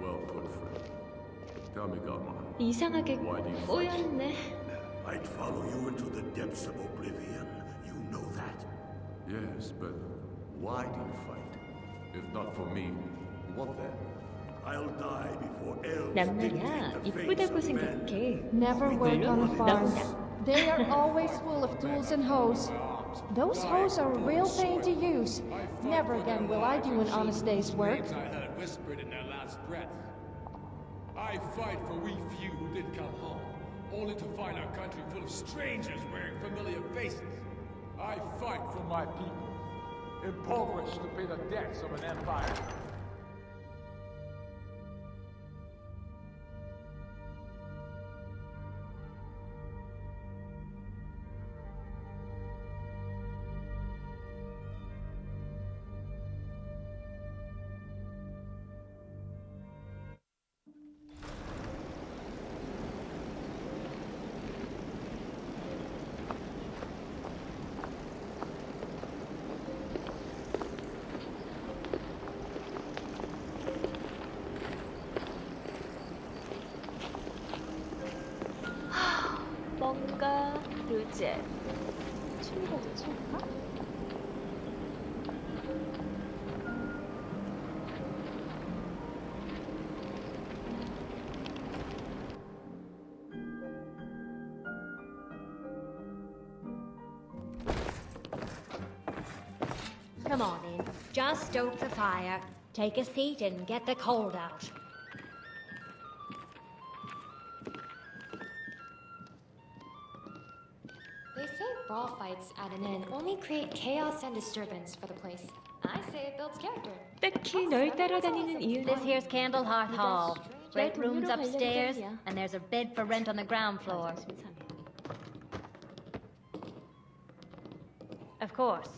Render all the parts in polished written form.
Well put, friend. Tell me, Gamma, 이상하게 why do you fight? 꼬였네. I'd follow you into the depths of oblivion. You know that. Yes, but why do you fight? If not for me, what then? I'll die before elves 난 dictate 말이야, the fates 이쁘다고 of men. 생각해. Never work on 물론 farms. 나온다. They are always full of tools and hoes. Those hoes are a real pain to use. Never again will I do an honest day's work. Names I heard whispered in their last breath. I fight for we few who did come home, only to find our country full of strangers wearing familiar faces. I fight for my people, impoverished to pay the debts of an empire. 뭔가 루제 춤이라도 출까? Come on in. Just stoke the fire. Take a seat and get the cold out. They say brawl fights at an inn only create chaos and disturbance for the place. I say it builds character. 딱히 널 따라다니는 이유는 This here's Candlehearth Hall. Great 내 rooms 동료로 가려는 upstairs, 편이야. and there's a bed for rent on the ground floor. Of course.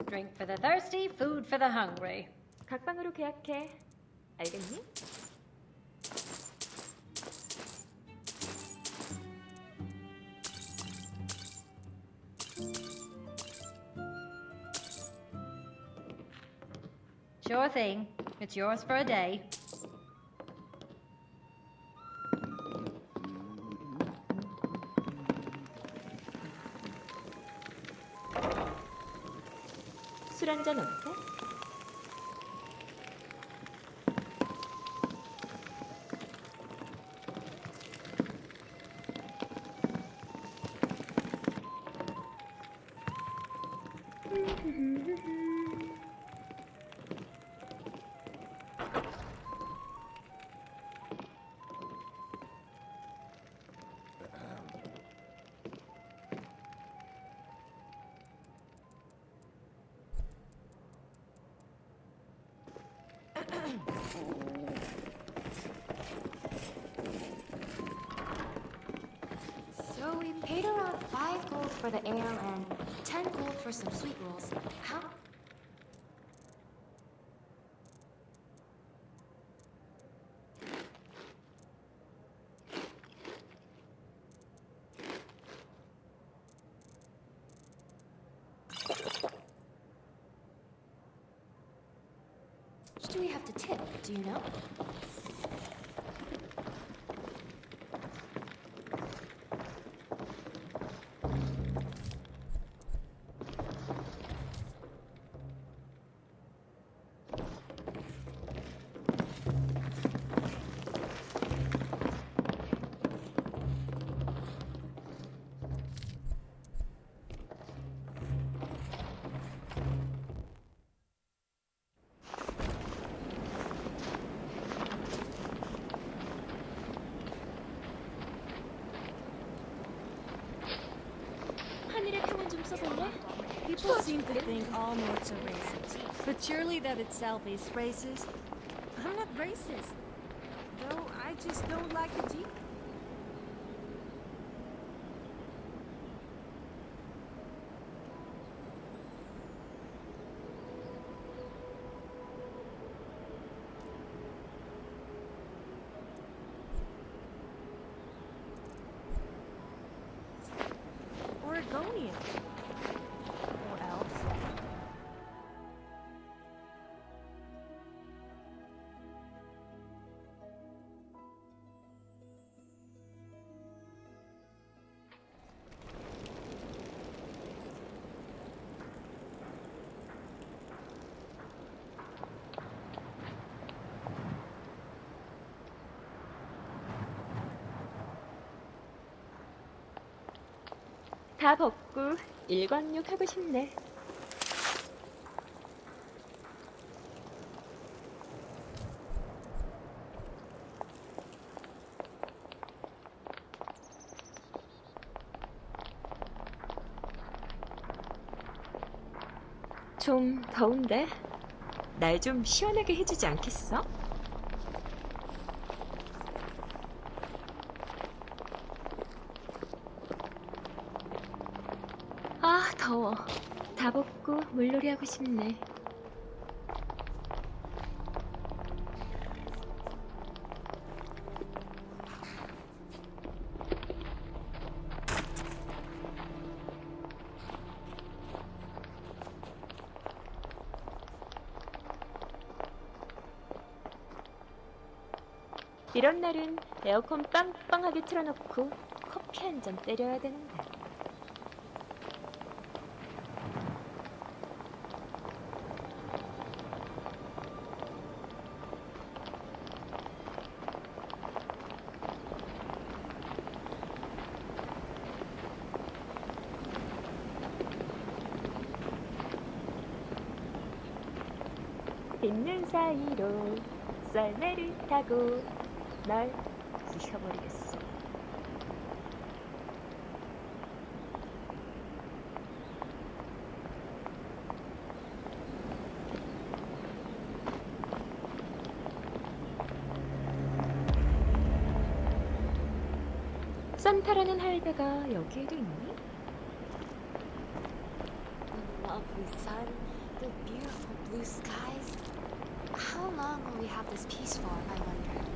Drink for the thirsty, food for the hungry. 각방으로 계약해. 알겠니? Sure thing. It's yours for a day. 술 한잔 어때? So we paid around 5 gold for the ale and 10 gold for some sweet rolls. How? How much do we have to tip? Do you know? 하늘의 평온 좀 써볼래? People seem to think all Nords are racist, but surely that itself is racist. I'm not racist, though I just don't like the Jeep. Oregonians. Or else. 다 벗고 일광욕 하고 싶네. 좀 더운데? 날 좀 시원하게 해주지 않겠어? 아, 더워. 다 벗고 물놀이 하고 싶네. 이런 날은 에어컨 빵빵하게 틀어놓고 커피 한 잔 때려야 되는데. 있는 사이로 썰매를 타고 날 부셔버리겠어. 산타라는 할배가 여기에도 있니? The lovely sun, the beautiful blue skies. How long will we have this peace for, I wonder?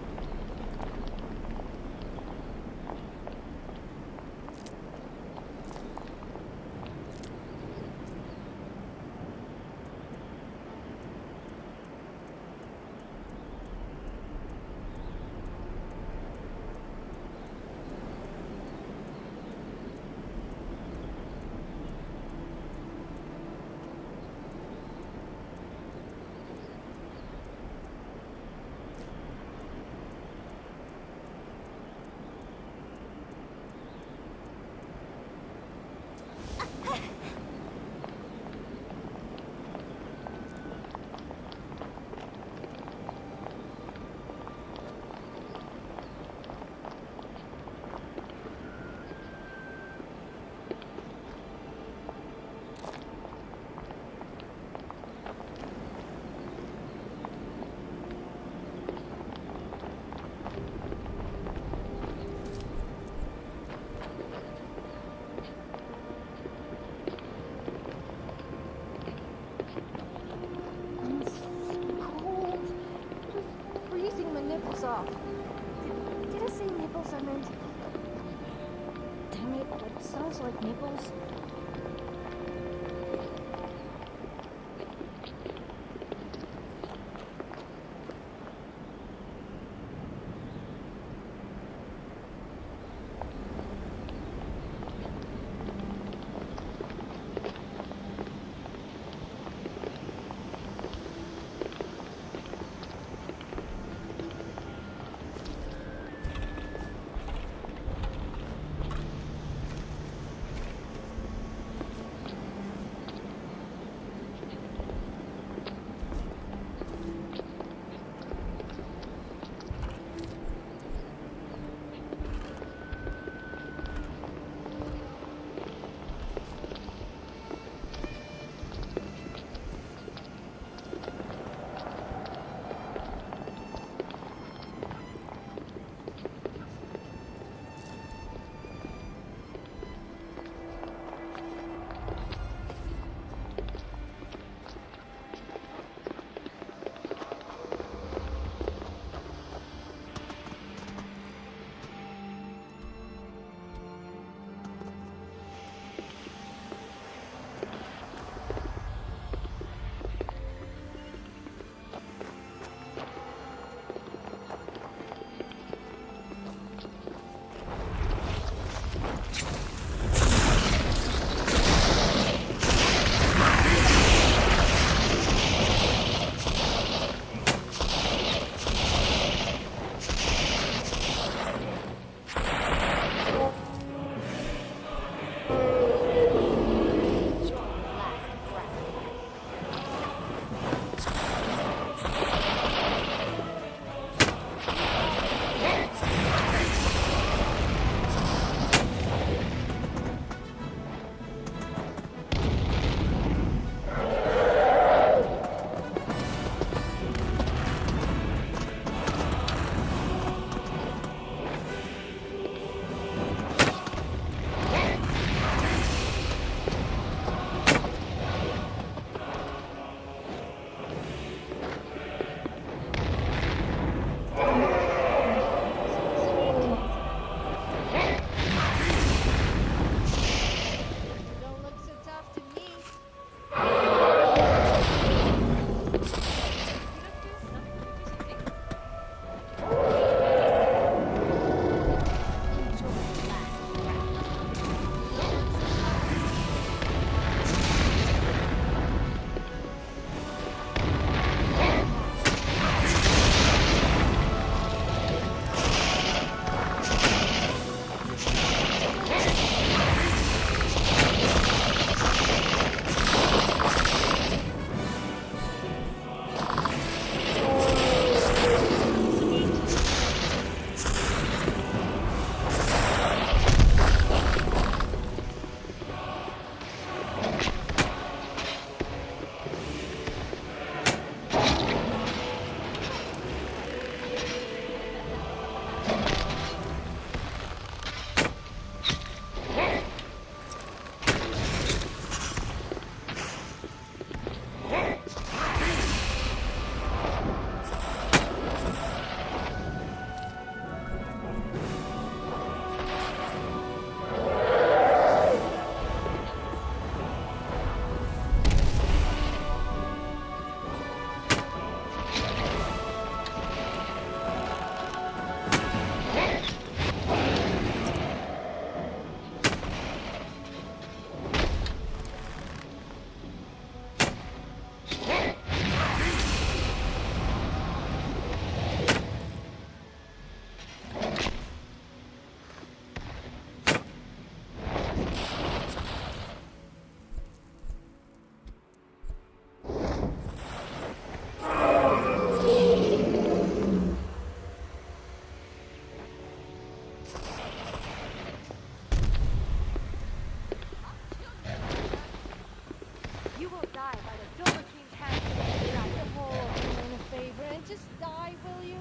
will die by the Doma King's hands tonight. Oh, do me a favor and just die, will you?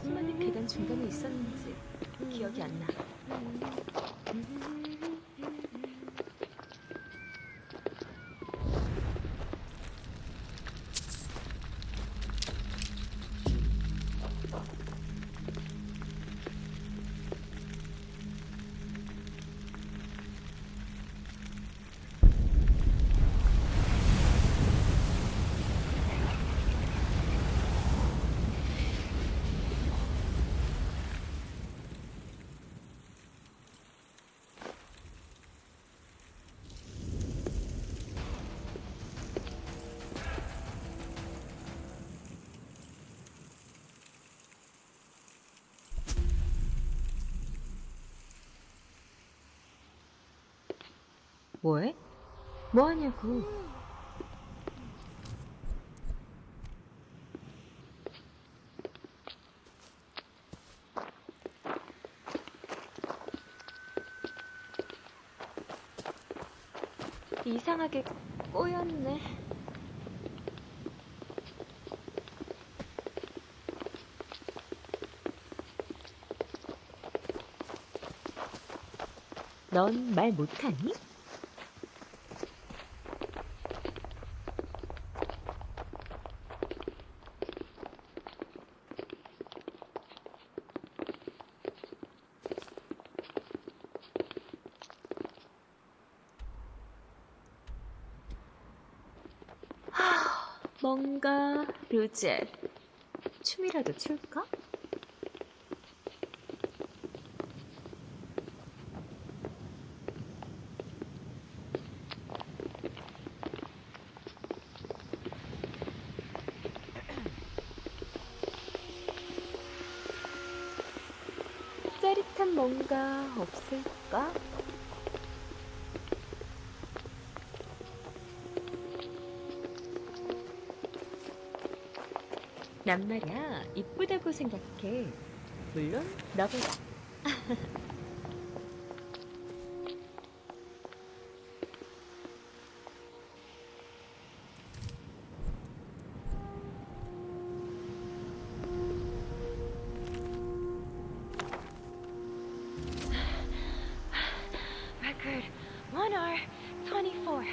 수많은 계단 중간에 있었는지 기억이 안 나. 뭐해? 뭐하냐고. 이상하게 꼬였네. 넌 말 못하니? 뭔가 루제 춤이라도 출까? 짜릿한 뭔가 없을까? 난 말이야 이쁘다고 생각해. 물론 너보다. Record 1 hour 24.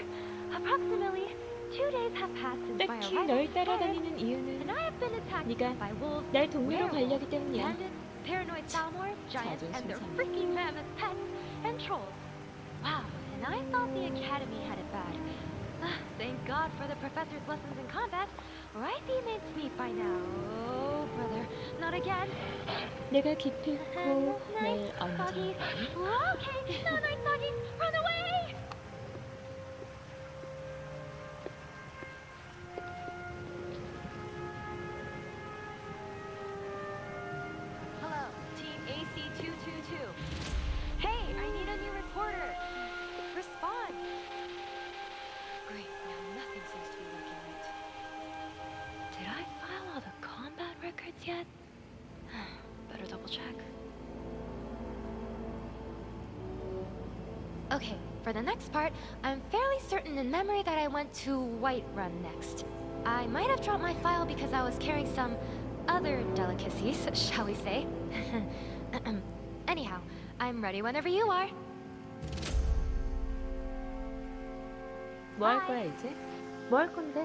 Approximately 2 days have passed since my 딱히 arrival 널 in Skyrim, 따라다니는 and 이유는 I have been attacked 네가 by wolves, 날 동료로 가려기 werewolves, 때문이야. bandits, paranoid Thalmor, giants, and their 자존심 freaking mammoth pets, and trolls. Wow, and I thought the Academy had it bad. Thank God for the professor's lessons in combat, or I'd be mincemeat by now. Oh, brother, not again. 내가 기필코 Night, 날 doggies. 언젠가 Okay, no night doggies, run away! Hello, Team AC222. Hey, I need a new reporter. Respond. Great, now nothing seems to be working right. Did I file all the combat records yet? Better double check. Okay, for the next part, I'm fairly certain in memory that I went to Whiterun next. I might have dropped my file because I was carrying some other delicacies, shall we say. Anyhow, I'm ready whenever you are. 뭐 할 거야 이제? 뭐 할 건데?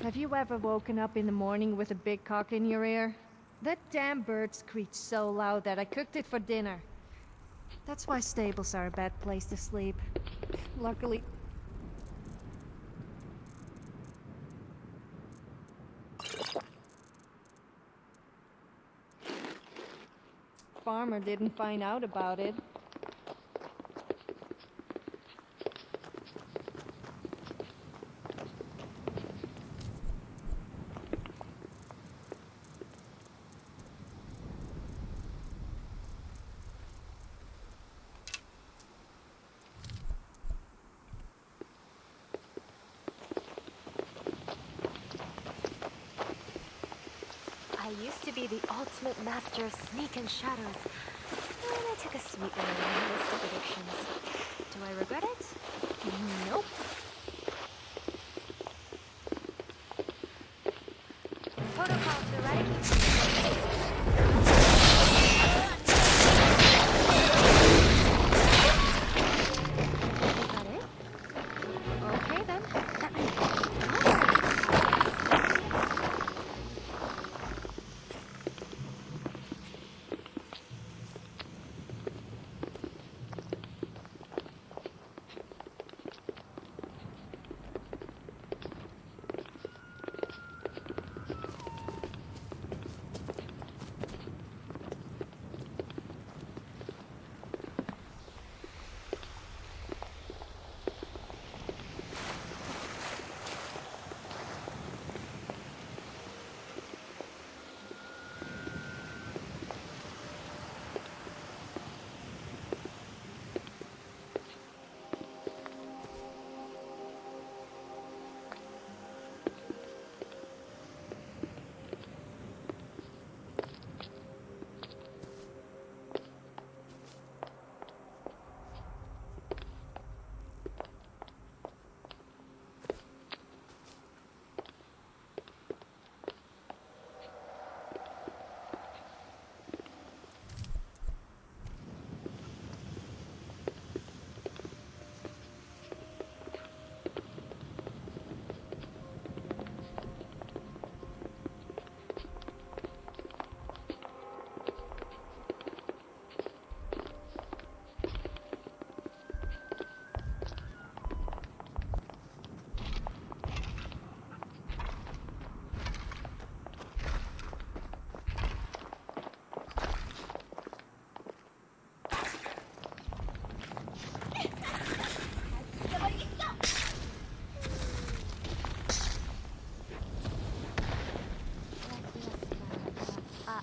Have you ever woken up in the morning with a big cock in your ear? That damn bird screeched so loud that I cooked it for dinner. That's why stables are a bad place to sleep. Luckily... Farmer didn't find out about it. I used to be the ultimate master of sneak and shadows, and I took a sweet one on my list of addictions. Do I regret it? Nope. Protocol to eradicate. Is that it? Okay then.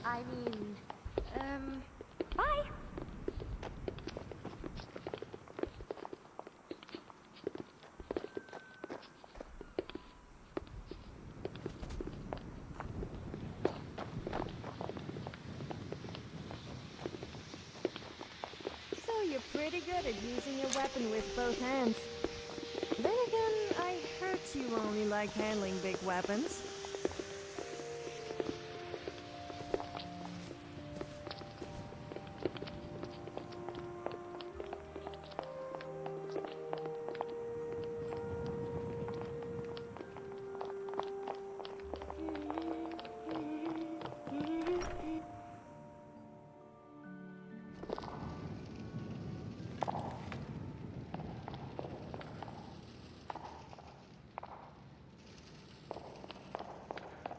I mean, bye. So you're pretty good at using your weapon with both hands. Then again, I heard you only like handling big weapons.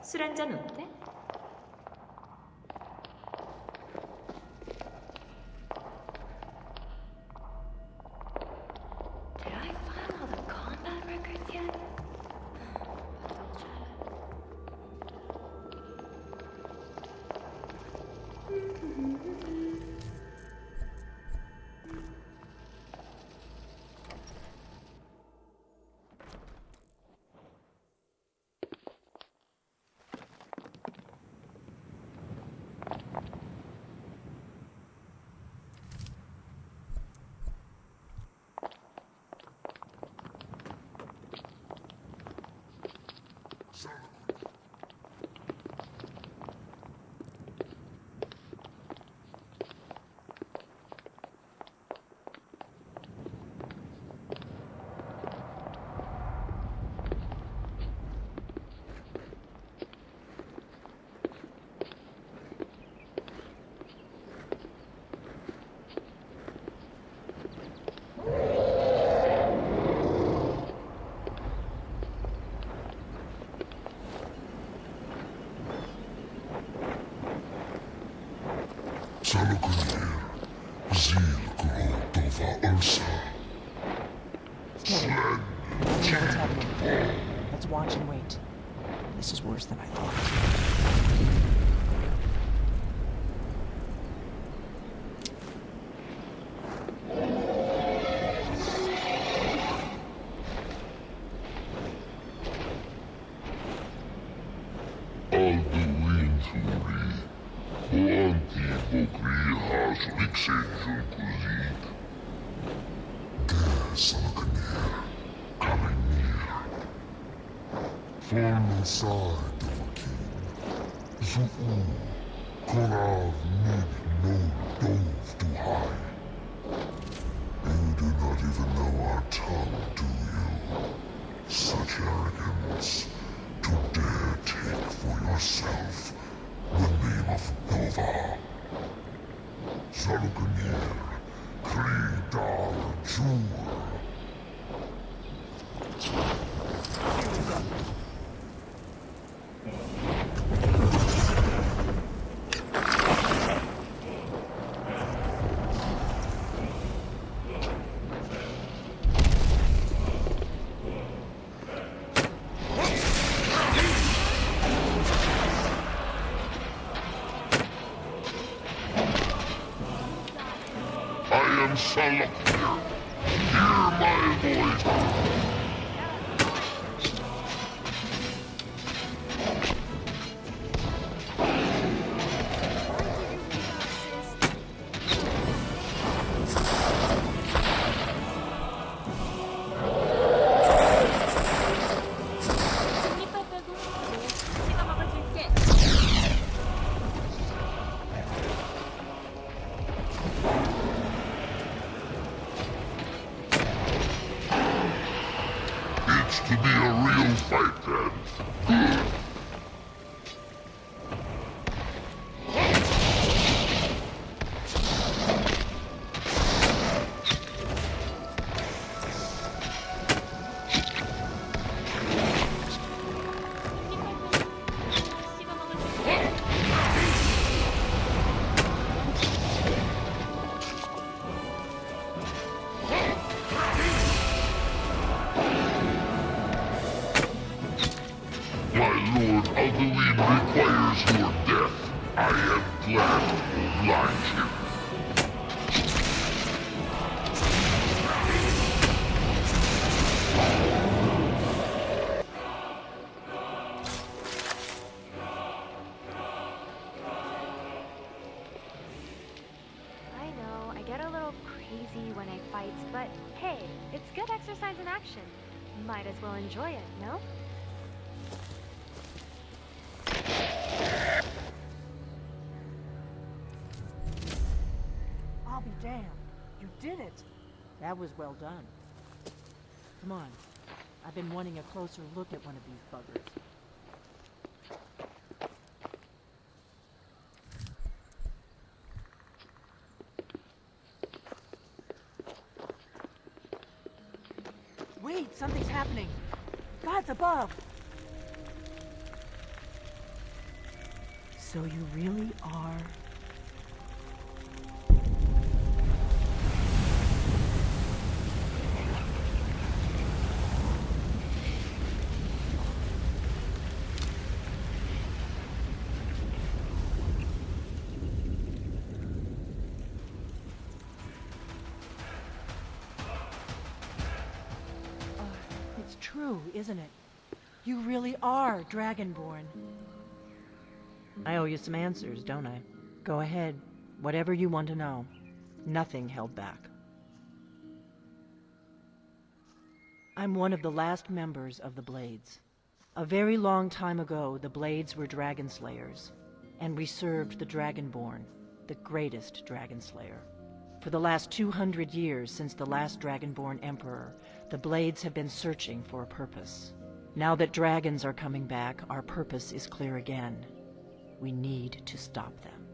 술 한잔 어때? Did I file all the combat records yet? Double check. Salukunir, Zil Grotova Ursa. Steady. I know what's happening. Let's watch and wait. This is worse than I thought. Form inside of a king. Zu'u, Korav need no dove to hide. You do not even know our tongue, do you? Such arrogance to dare take for yourself the name of Nova. Zalukanir, Kridar Jur. I am Salakir. Hear my voice. 중립할 빼고 내가 막아줄게. It's to be a real fight then. My lord Alduin requires your death. I am glad to oblige you. I know, I get a little crazy when I fight, but hey, it's good exercise in action. Might as well enjoy it, no? I'll be damned. You did it. That was well done. Come on. I've been wanting a closer look at one of these buggers. Wait, something's happening. God's above. So you really are... It's true, isn't it? You really are Dragonborn. I owe you some answers, don't I? Go ahead. Whatever you want to know. Nothing held back. I'm one of the last members of the Blades. A very long time ago, the Blades were dragon slayers, and we served the Dragonborn, the greatest dragon slayer. For the last 200 years since the last Dragonborn Emperor, the Blades have been searching for a purpose. Now that dragons are coming back, our purpose is clear again. We need to stop them.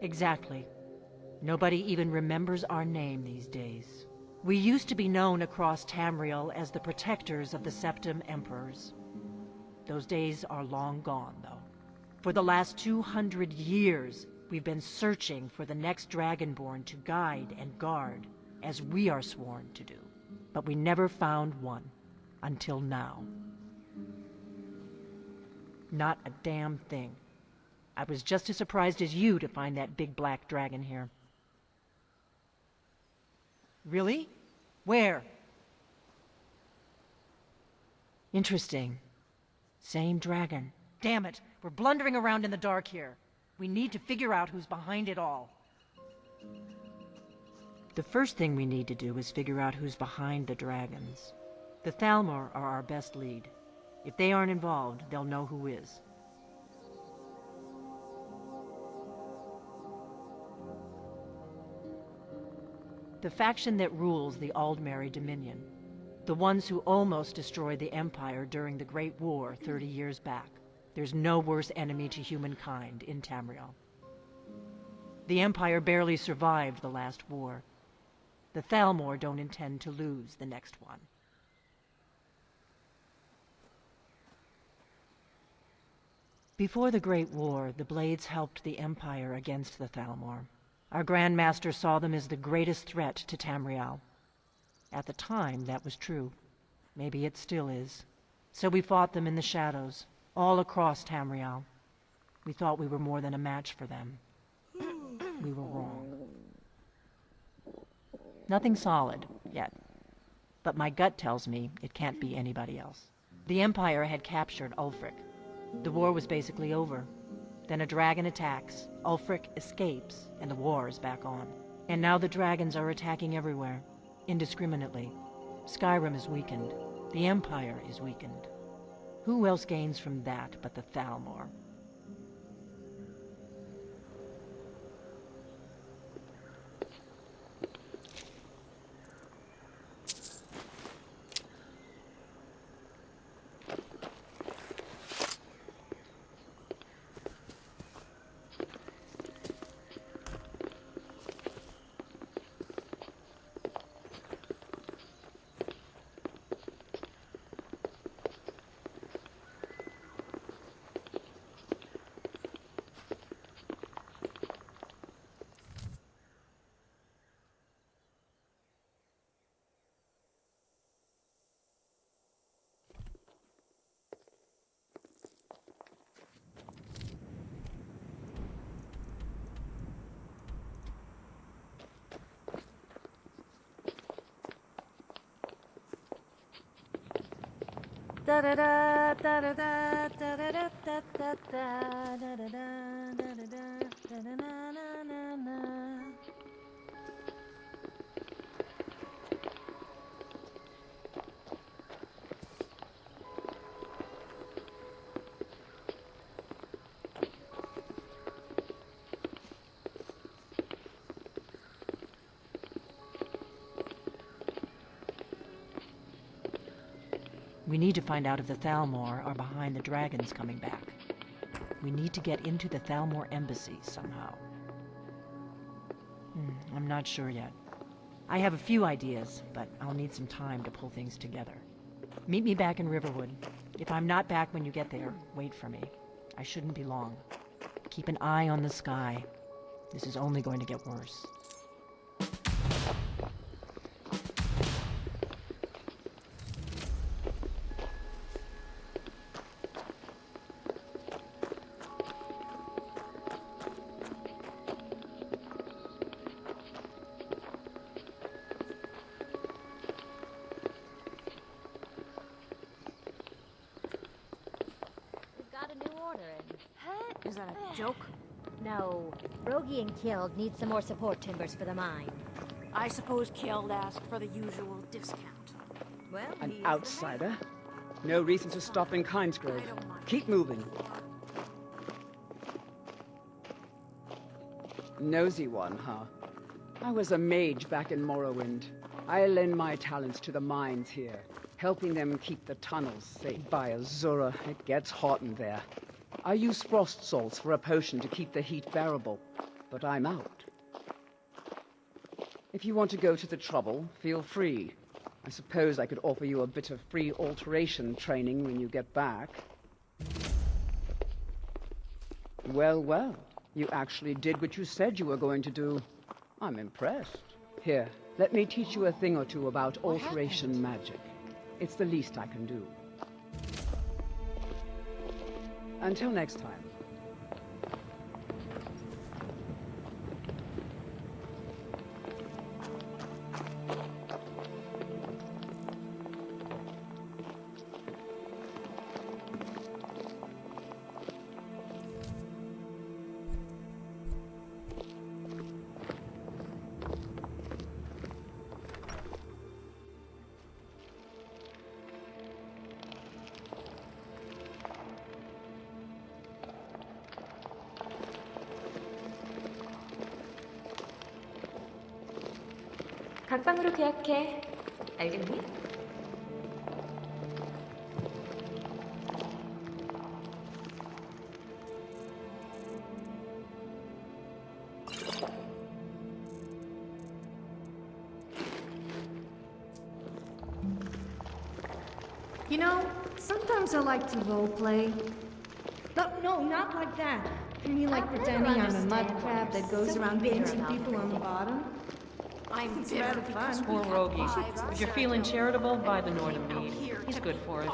Exactly. Nobody even remembers our name these days. We used to be known across Tamriel as the protectors of the Septim Emperors. Those days are long gone, though. For the last 200 years, we've been searching for the next Dragonborn to guide and guard, as we are sworn to do. But we never found one, until now. Not a damn thing. I was just as surprised as you to find that big black dragon here. Really? Where? Interesting. Same dragon. Damn it, we're blundering around in the dark here. We need to figure out who's behind it all. The first thing we need to do is figure out who's behind the dragons. The Thalmor are our best lead. If they aren't involved, they'll know who is. The faction that rules the Aldmeri Dominion. The ones who almost destroyed the Empire during the Great War 30 years back. There's no worse enemy to humankind in Tamriel. The Empire barely survived the last war. The Thalmor don't intend to lose the next one. Before the Great War, the Blades helped the Empire against the Thalmor. Our Grand Master saw them as the greatest threat to Tamriel. At the time, that was true. Maybe it still is. So we fought them in the shadows, all across Tamriel. We thought we were more than a match for them. We were wrong. Nothing solid, yet. But my gut tells me it can't be anybody else. The Empire had captured Ulfric. The war was basically over. Then a dragon attacks, Ulfric escapes, and the war is back on. And now the dragons are attacking everywhere, indiscriminately. Skyrim is weakened. The Empire is weakened. Who else gains from that but the Thalmor? Da-da-da, da-da-da, da-da-da, da-da-da, da-da-da, da-da-da, da-da-na-na-na-na. We need to find out if the Thalmor are behind the dragons coming back. We need to get into the Thalmor embassy somehow. I'm not sure yet. I have a few ideas, but I'll need some time to pull things together. Meet me back in Riverwood. If I'm not back when you get there, wait for me. I shouldn't be long. Keep an eye on the sky. This is only going to get worse. Is that a joke? No. Rogie and Killed need some more support timbers for the mine. I suppose Kjeld asked for the usual discount. Well, An outsider? No reason to stop in Kingsgrove. Keep moving. Nosy one, huh? I was a mage back in Morrowind. I lend my talents to the mines here, helping them keep the tunnels safe. By Azura, it gets hot in there. I use frost salts for a potion to keep the heat bearable, but I'm out. If you want to go to the trouble, feel free. I suppose I could offer you a bit of free alteration training when you get back. Well, well, you actually did what you said you were going to do. I'm impressed. Here, let me teach you a thing or two about alteration magic. It's the least I can do. Until next time. 각 방으로 계약해. 알겠니? You know, sometimes I like to roleplay. No, not like that. I mean, like pretending I'm a mud crab that goes around pinching people on the bottom. I'm rather fun. Poor Rogie. If you're feeling charitable, buy the Nordham mead. He's good for it.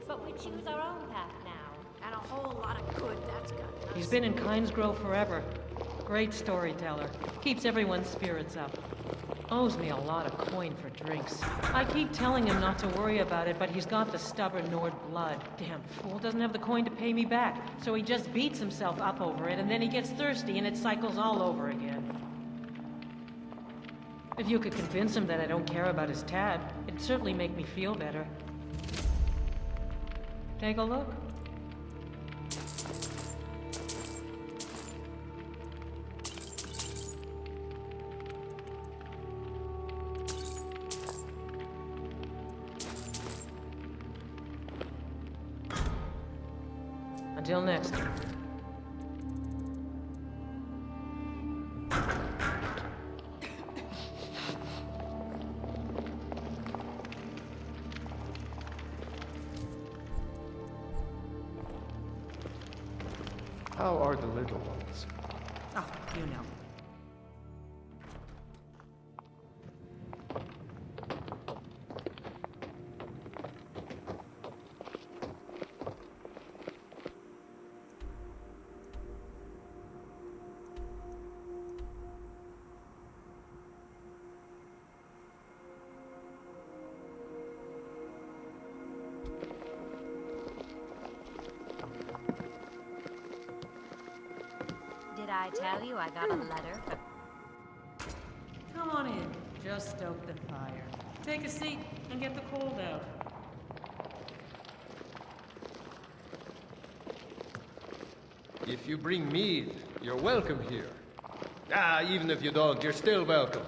But we choose our own path now. And a whole lot of good that's got us. He's been in Kingsgrove forever. Great storyteller. Keeps everyone's spirits up. Owes me a lot of coin for drinks. I keep telling him not to worry about it, but he's got the stubborn Nord blood. Damn fool doesn't have the coin to pay me back, so he just beats himself up over it, and then he gets thirsty, and it cycles all over again. If you could convince him that I don't care about his tad, it'd certainly make me feel better. Take a look. Until next time. How are the little ones? Oh, you know. I tell you I got a letter from... Come on in. Just stoke the fire. Take a seat and get the cold out. If you bring mead, you're welcome here. Even if you don't, you're still welcome.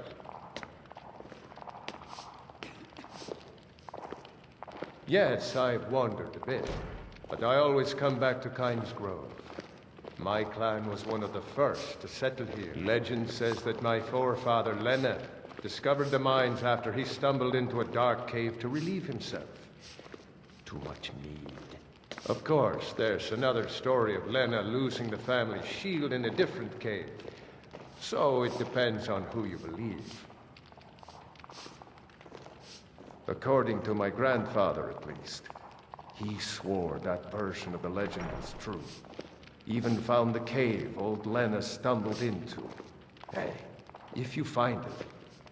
Yes, I've wandered a bit, but I always come back to Kyne's Grove. My clan was one of the first to settle here. Legend says that my forefather, Lena, discovered the mines after he stumbled into a dark cave to relieve himself. Too much mead. Of course, there's another story of Lena losing the family shield in a different cave. So it depends on who you believe. According to my grandfather, at least, he swore that version of the legend was true. Even found the cave old Lena stumbled into. Hey, if you find it,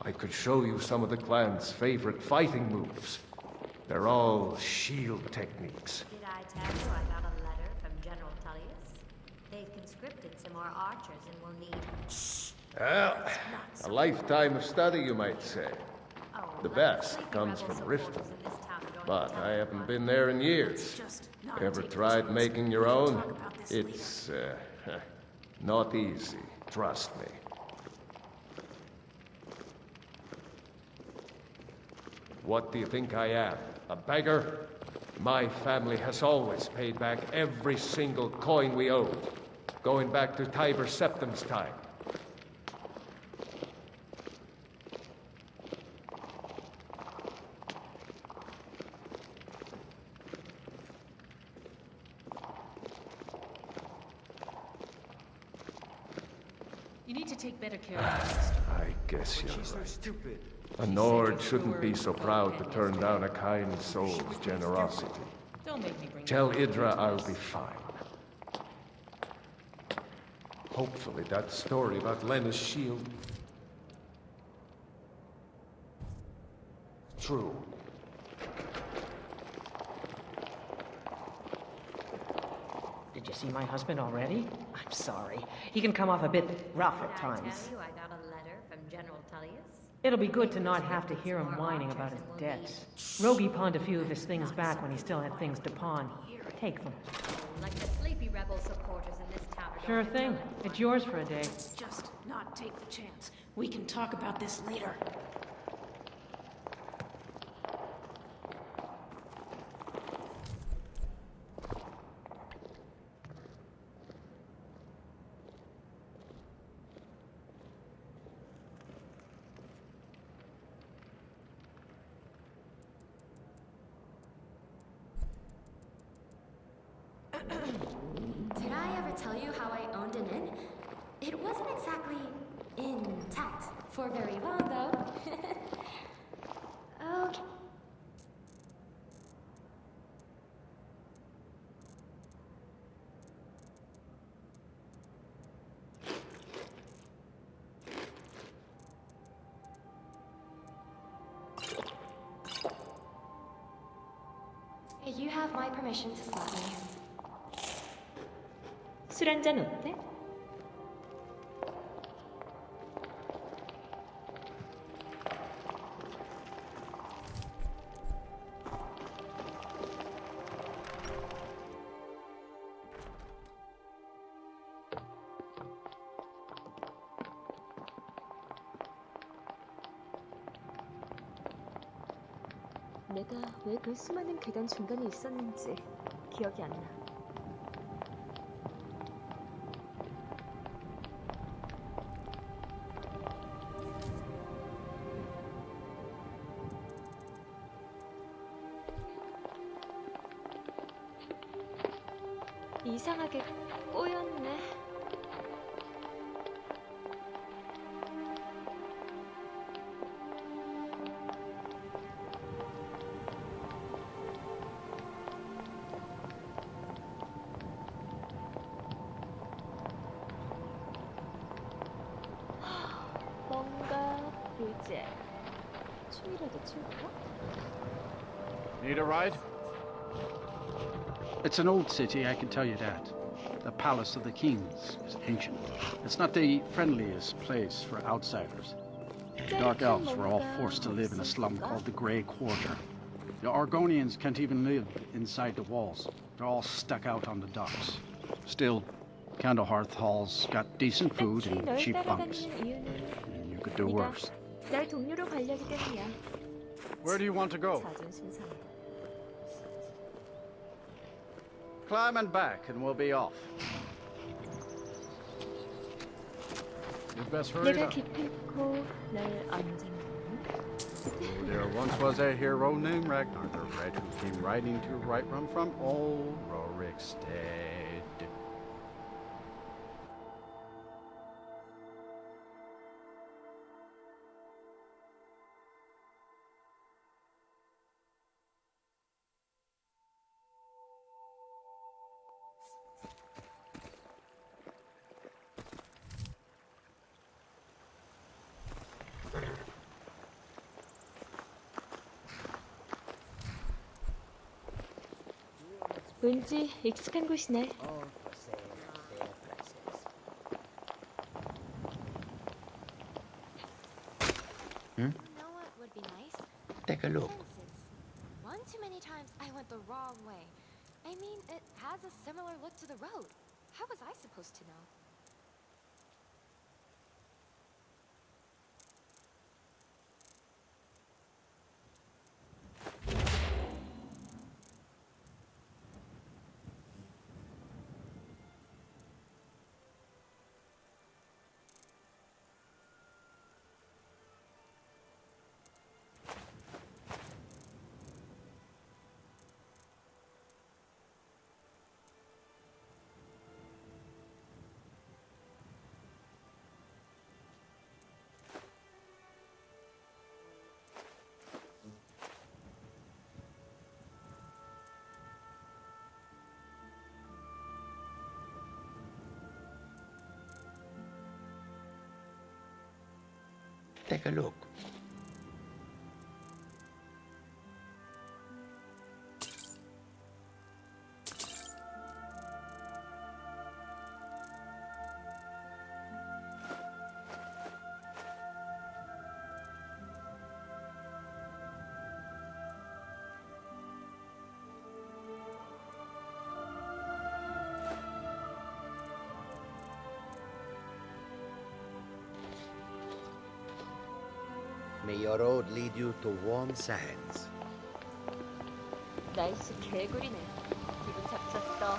I could show you some of the clan's favorite fighting moves. They're all shield techniques. Did I tell you I got a letter from General Tullius? They've conscripted some more archers and will need... Well, a lifetime of study, you might say. Oh, The let best sleepy comes rebel from Riften. supporters in this town don't But tell I me haven't much. been there in years. Ever tried making your own? It's, not easy, trust me. What do you think I am? A beggar? My family has always paid back every single coin we owed, going back to Tiber Septim's time. You need to take better care of this. I guess you're right. A Nord shouldn't be so proud to turn down a kind soul's generosity. Don't make me bring Tell Idra I'll be fine. Hopefully that story about Lena's shield... true. Did you see my husband already? I'm sorry. He can come off a bit rough at Did I times. tell you I got a letter from General Tullius? It'll be good to not have to hear him whining about his debts. Rogie pawned a few of his things back when he still had things to pawn. Take them. Like the sleepy rebel supporters in this town don't Sure tell thing. me much. It's yours for a day. Just not take the chance. We can talk about this later. Did I ever tell you how I owned an inn? It wasn't exactly intact for very long, though. Okay. You have my permission to slap me. 술 한잔 어때? 내가 왜 그 수많은 계단 중간에 있었는지 기억이 안 나. 이상하게 꼬였네. 뭔가 이제 춤이라도 출까? Need a ride? It's an old city, I can tell you that. The Palace of the Kings is ancient. It's not the friendliest place for outsiders. The Dark Elves were all forced to live in a slum called the Grey Quarter. The Argonians can't even live inside the walls. They're all stuck out on the docks. Still, Candlehearth Hall's got decent food and 널 cheap bunks. 따라다니는 이유는 You could do 네가 worse. 날 동료로 관리하기 때문이야. Where do you want to go? 자존심 상해. Climb and back and we'll be off. You'd best hurry 내가 up. 기필코 날 언제 There once was a hero named Ragnar the Red who came riding to Whiterun from old Rorikstead. 왠지 익숙한 곳이네. You know what would be nice? Take a look. Fences. One too many times I went the wrong way. I mean, it has a similar look to the road. How was I supposed to know? Take a look. May your road lead you to warm sands. 날씨 개구리네. 기분 잡쳤어.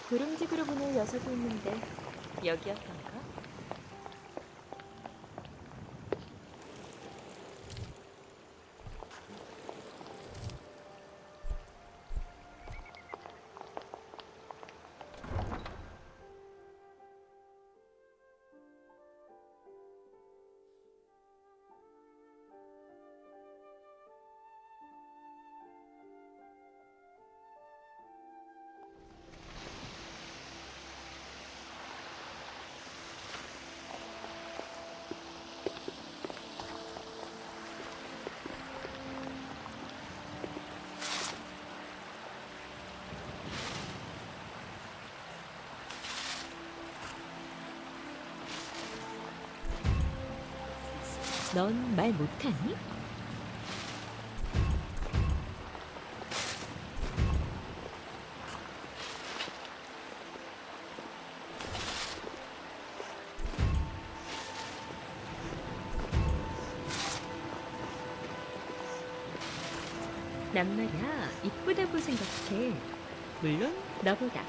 구름지구로 보낼 녀석이 있는데 여기였던가? 넌 말 못하니? 난 말이야 이쁘다고 생각해. 물론 너보다.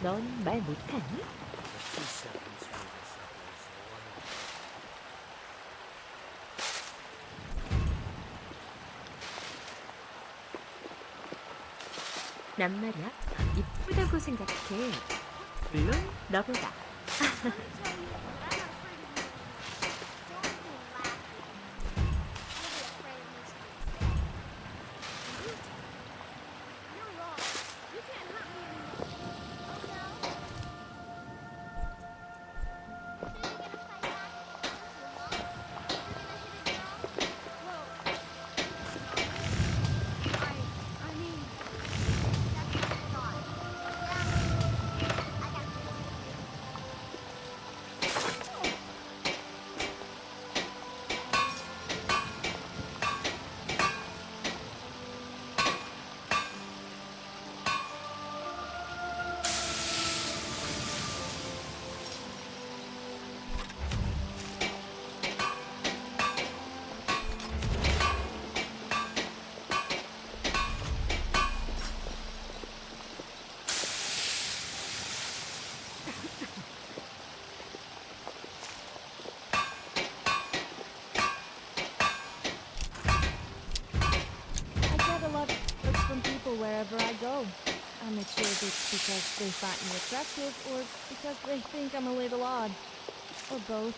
넌 말 못하니? 난 말이야 이쁘다고 생각해. 물론 너보다. Wherever I go. I'm not sure if it's because they find me attractive or because they think I'm a little odd. Or both.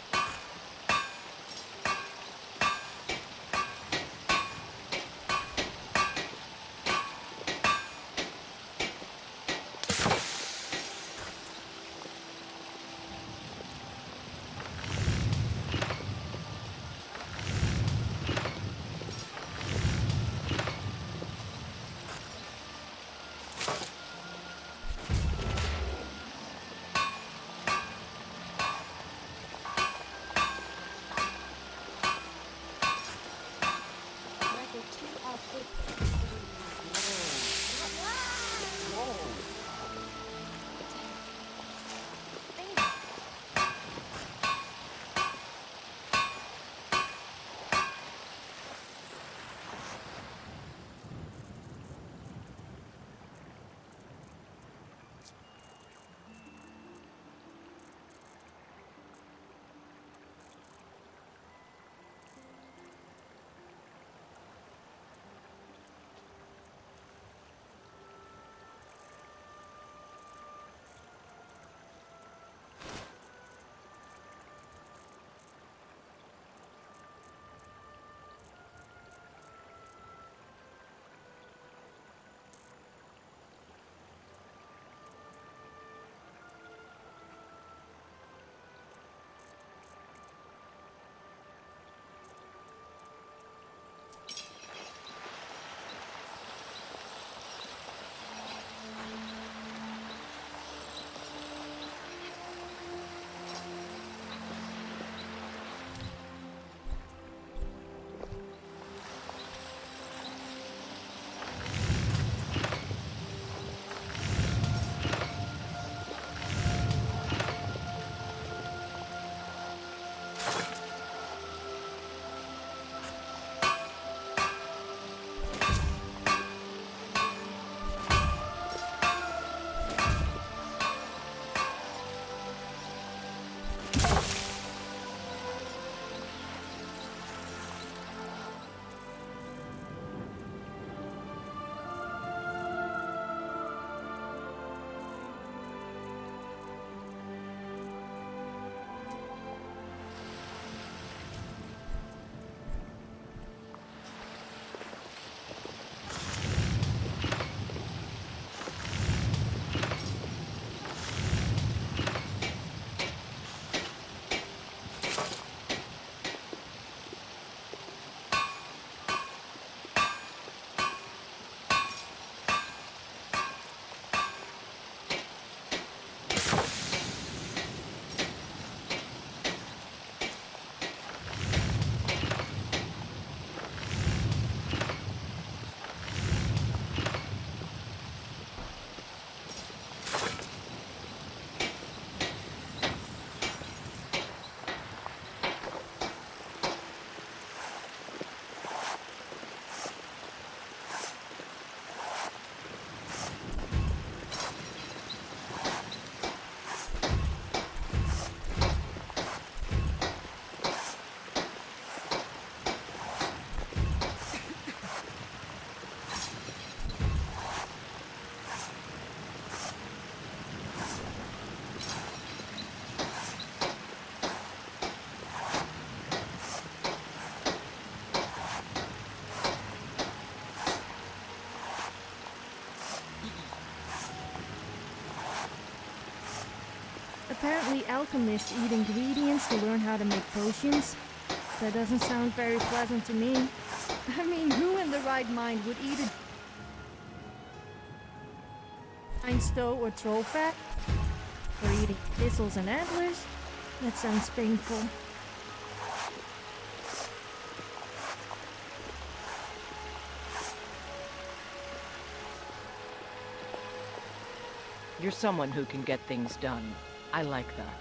Apparently alchemists eat ingredients to learn how to make potions. That doesn't sound very pleasant to me. I mean, who in the right mind would eat a grindstone or troll fat? Or eating thistles and antlers? That sounds painful. You're someone who can get things done. I like that.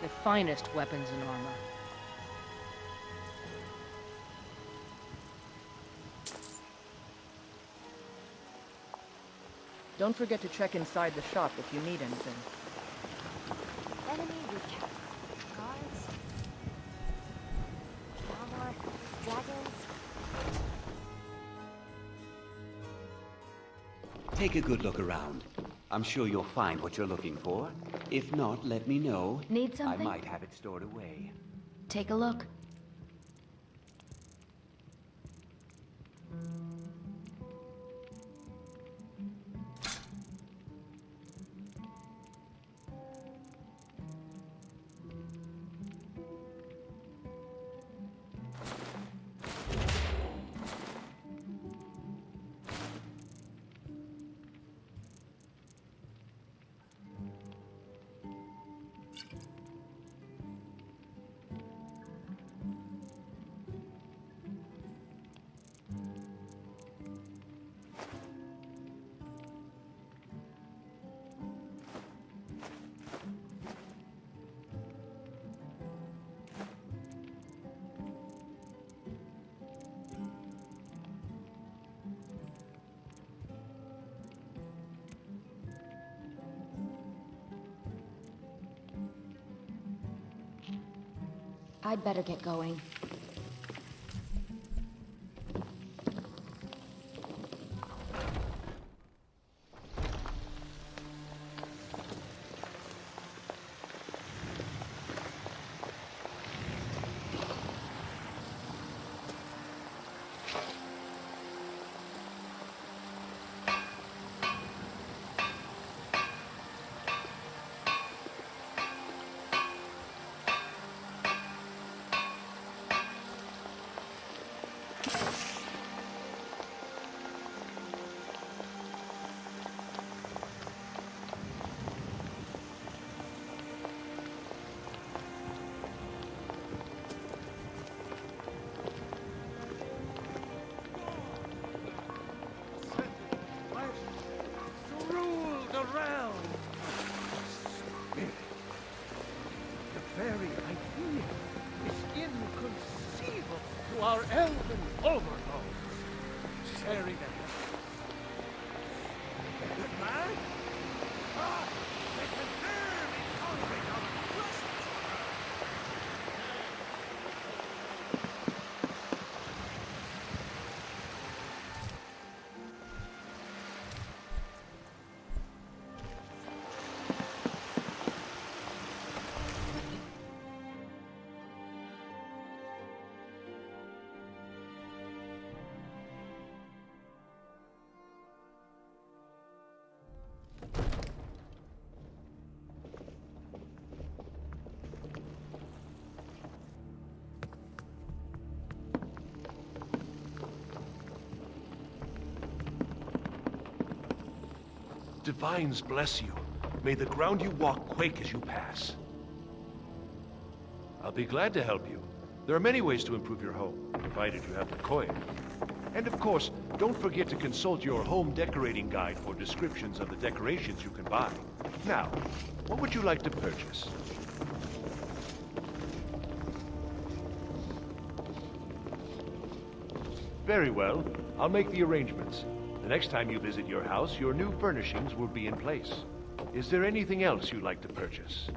The finest weapons and armor. Don't forget to check inside the shop if you need anything. Enemy recap. Guards. Fenrir. Dragons. Take a good look around. I'm sure you'll find what you're looking for. If not, let me know. Need something? I might have it stored away. Take a look. I'd better get going. Our elven overhaul, sharing a good man? Ah, they can barely tolerate our presence. Divines bless you. May the ground you walk quake as you pass. I'll be glad to help you. There are many ways to improve your home, provided you have the coin. And of course, don't forget to consult your home decorating guide for descriptions of the decorations you can buy. Now, what would you like to purchase? Very well. I'll make the arrangements. The next time you visit your house, your new furnishings will be in place. Is there anything else you'd like to purchase?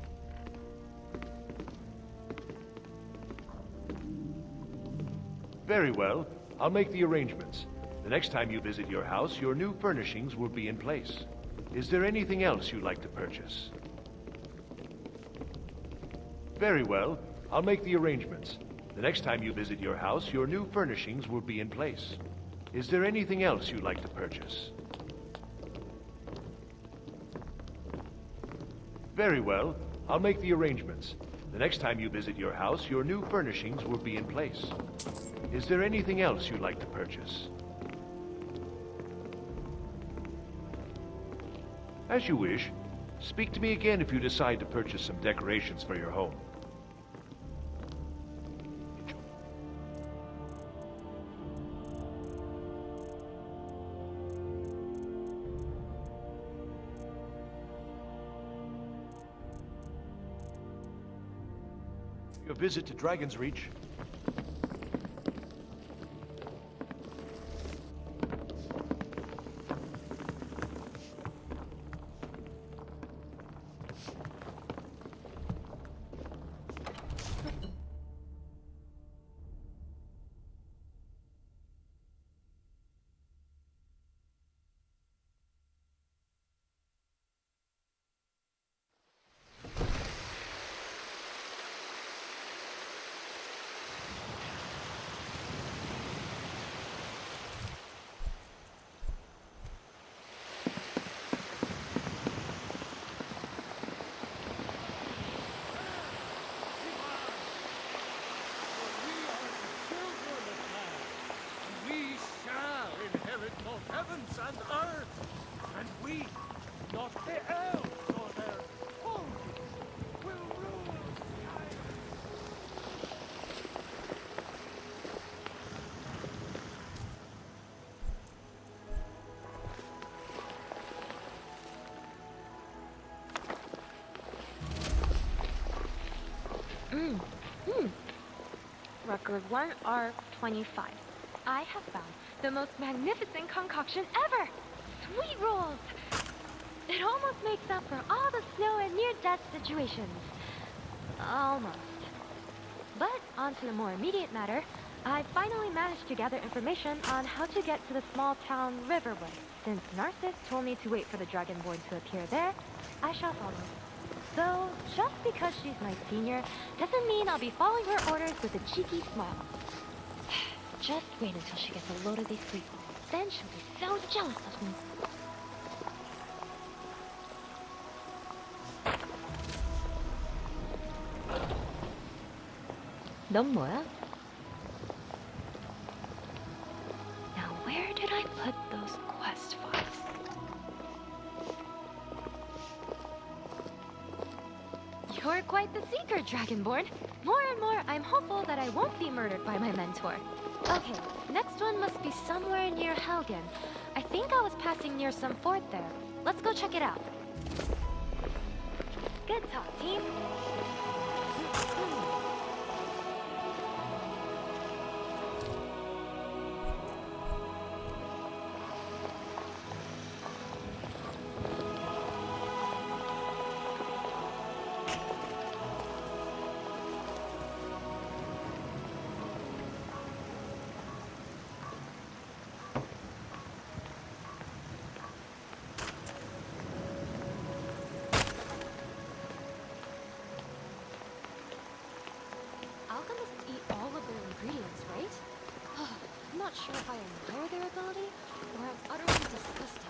Very well. I'll make the arrangements. The next time you visit your house, your new furnishings will be in place. Is there anything else you'd like to purchase? Very well. I'll make the arrangements. The next time you visit your house, your new furnishings will be in place. Is there anything else you'd like to purchase? Very well. I'll make the arrangements. The next time you visit your house, your new furnishings will be in place. Is there anything else you'd like to purchase? As you wish. Speak to me again if you decide to purchase some decorations for your home. Your visit to Dragon's Reach. Heavens and earth, and we, not the elves or their homes, will rule Skyrim. Record 1R25. I have found the most magnificent concoction ever! Sweet rolls! It almost makes up for all the snow and near-death situations. Almost. But on to the more immediate matter. I finally managed to gather information on how to get to the small town Riverwood. Since Narcissus told me to wait for the Dragonborn to appear there, I shall follow. Though, just because she's my senior, doesn't mean I'll be following her orders with a cheeky smile. Just wait until she gets a load of these people. Then she'll be so jealous of me. 넌 뭐야? Now where did I put those quest files? You're quite the seeker, Dragonborn. More and more, I'm hopeful that I won't be murdered by my mentor. Okay, next one must be somewhere near Helgen. I think I was passing near some fort there. Let's go check it out. Good talk, team. I'm not sure if I admire their ability, or I'm utterly disgusted.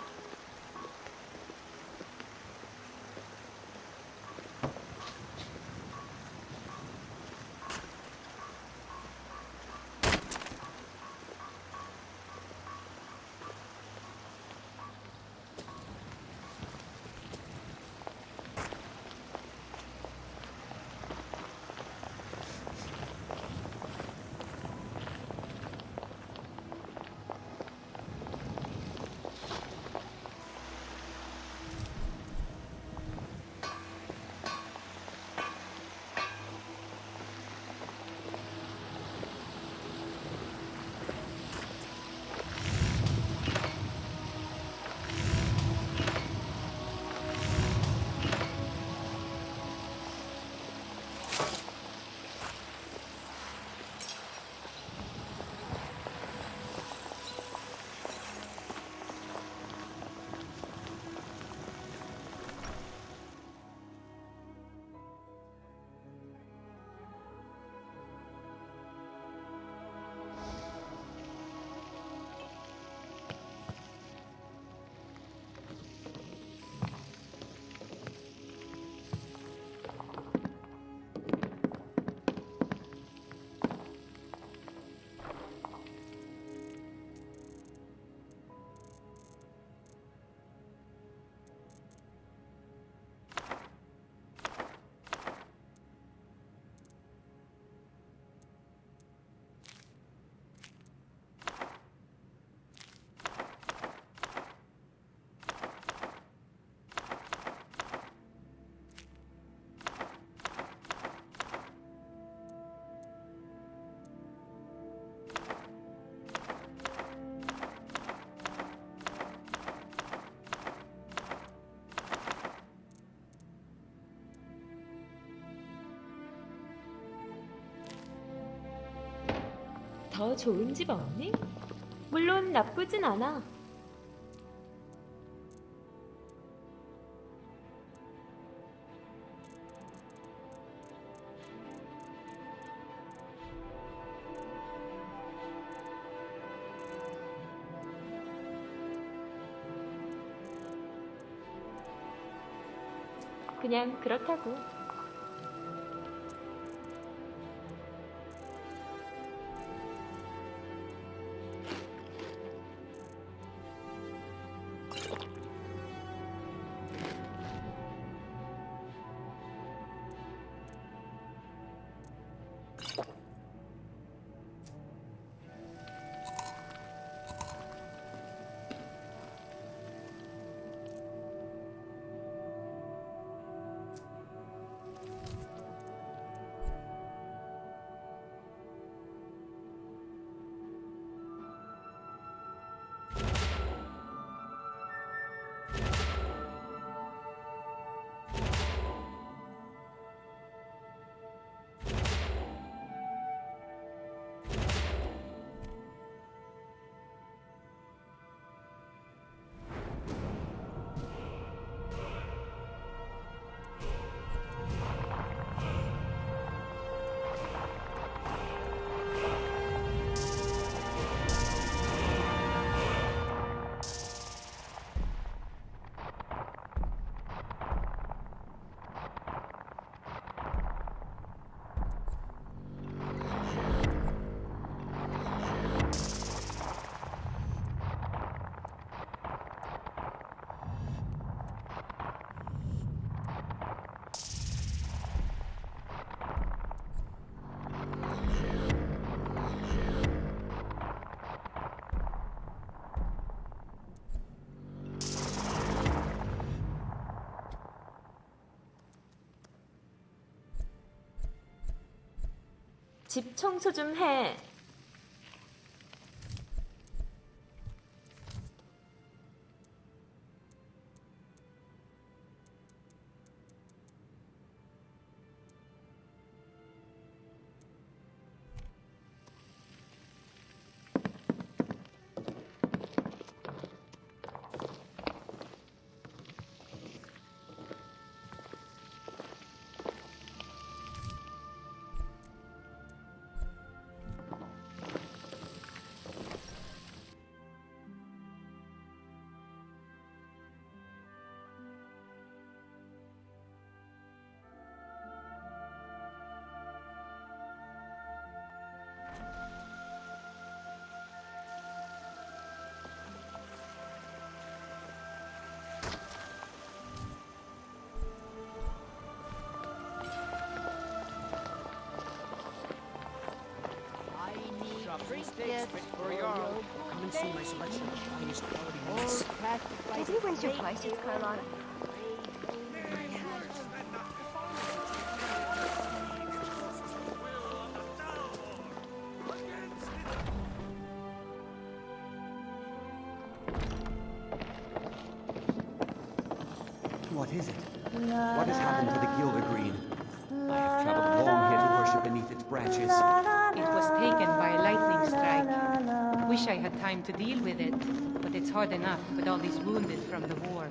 더 좋은 집 없니? 물론 나쁘진 않아. 그냥 그렇다고. 집 청소 좀 해. Come and see my selection of highest quality meats. Did you raise your prices, Carlotta? What is it? What has happened to the Gilder Green? I have traveled long here to worship beneath its branches. It was taken by a lightning strike. Wish I had time to deal with it, but it's hard enough with all these wounded from the war.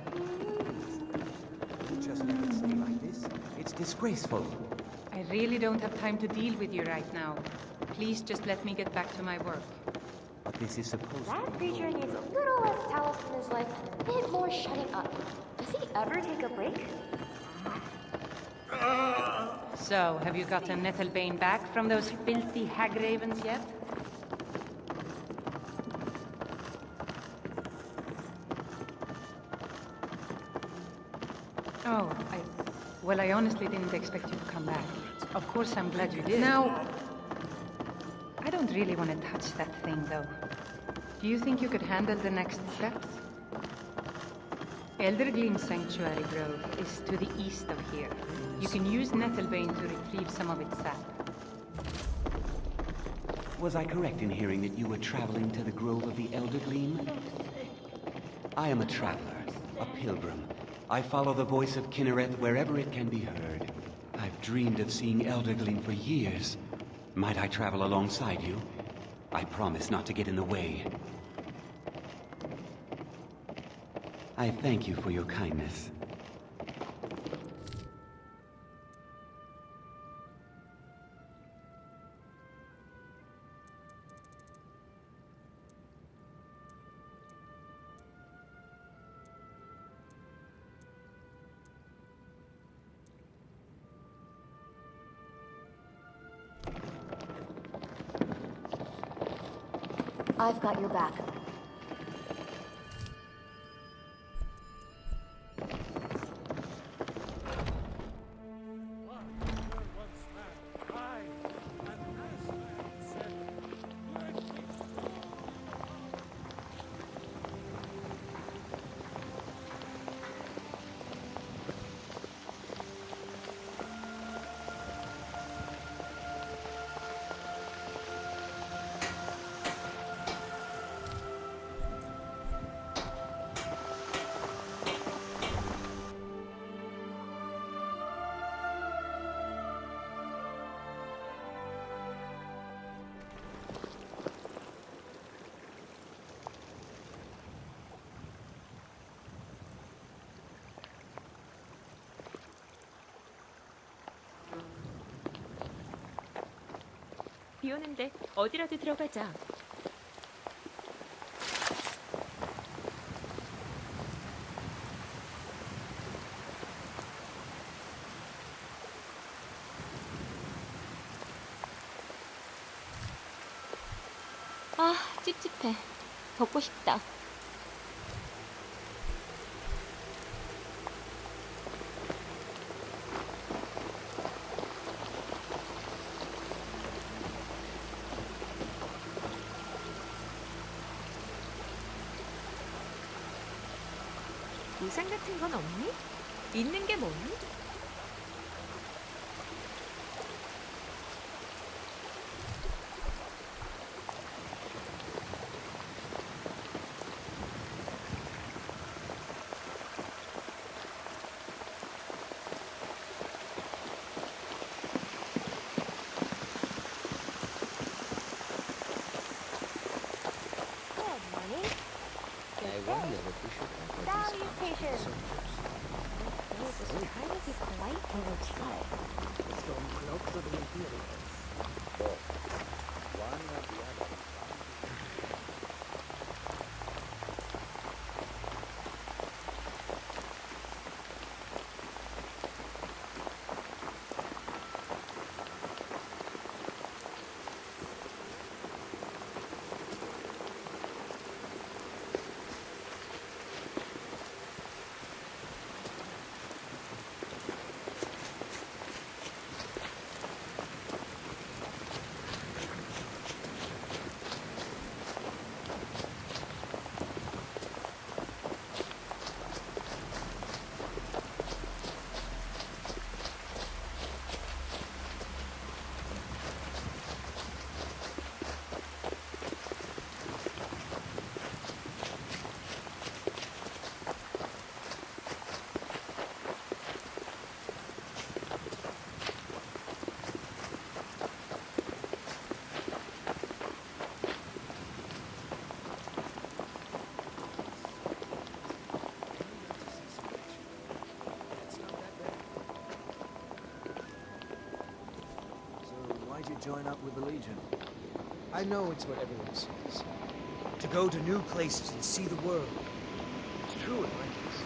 Just let it stay like this. It's disgraceful. I really don't have time to deal with you right now. Please just let me get back to my work. But this is supposed to That be creature needs a little less Talos in his life and a bit more shutting up. Does he ever take a break? So, have you gotten Nettlebane back from those filthy hag ravens yet? Oh, well, I honestly didn't expect you to come back. Of course, I'm glad you did. Now, I don't really want to touch that thing, though. Do you think you could handle the next steps? Eldergleam Sanctuary Grove is to the east of here. You can use Nettlebane to retrieve some of its sap. Was I correct in hearing that you were traveling to the Grove of the Eldergleam? I am a traveler, a pilgrim. I follow the voice of Kinnereth wherever it can be heard. I've dreamed of seeing Eldergleam for years. Might I travel alongside you? I promise not to get in the way. I thank you for your kindness. I've got your back. 비 오는데 어디라도 들어가자. 아, 찝찝해. 걷고 싶다. 우산 같은 건 없니? 있는 게 뭐니? Salutations! Just try to be polite towards Join up with the Legion. I know it's what everyone says. To go to new places and see the world. It's true in my case.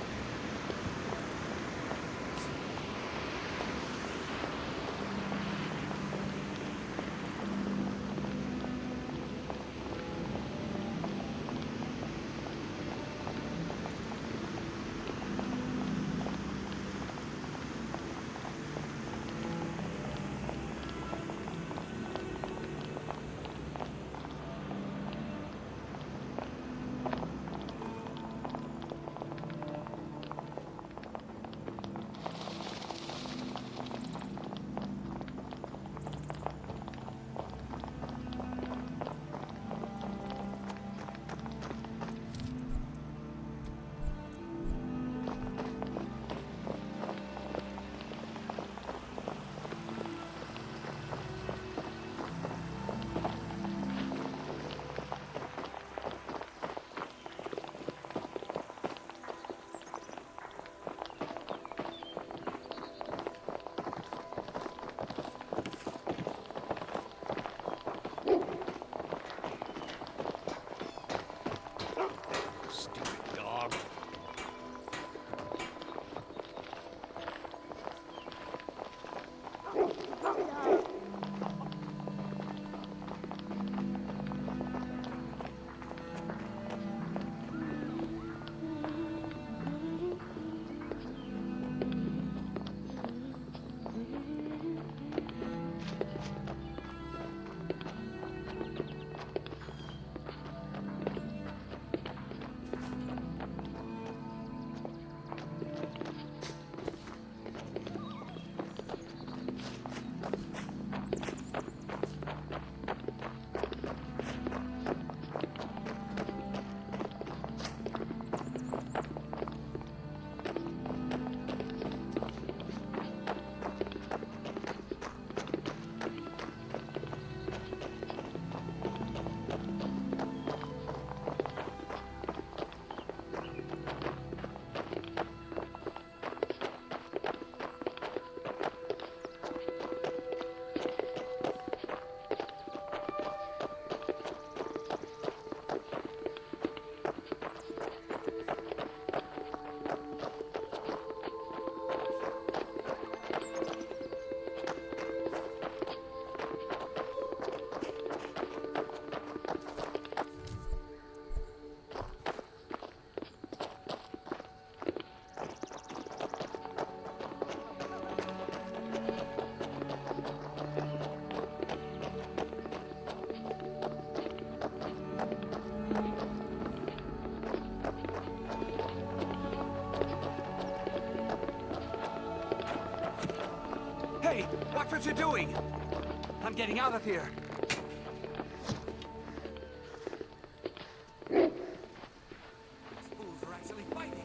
Hey, watch what you're doing! I'm getting out of here. These fools are actually fighting.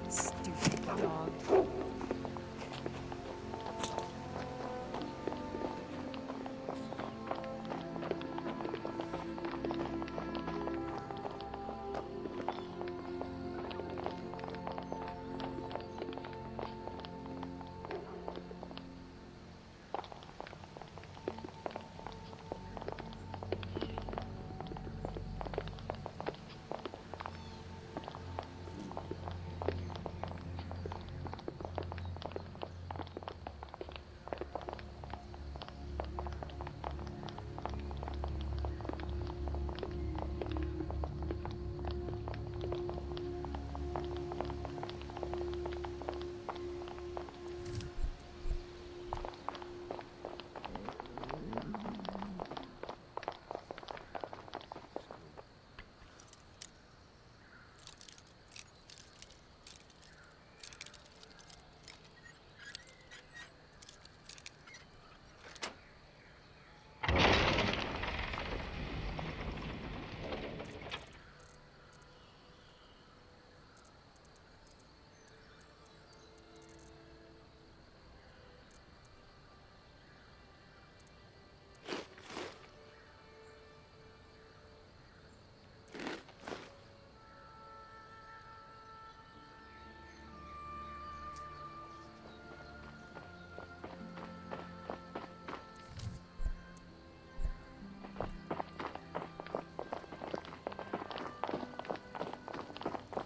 Stupid dog.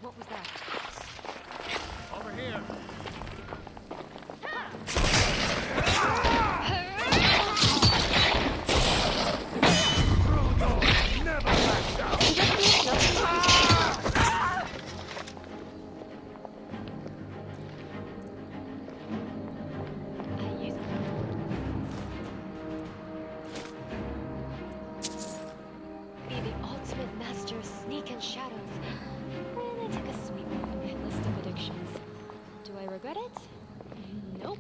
What was that? Over here. Never back down. Be the ultimate master of sneak and shadows. And I took a sweep on my list of addictions. Do I regret it? Nope.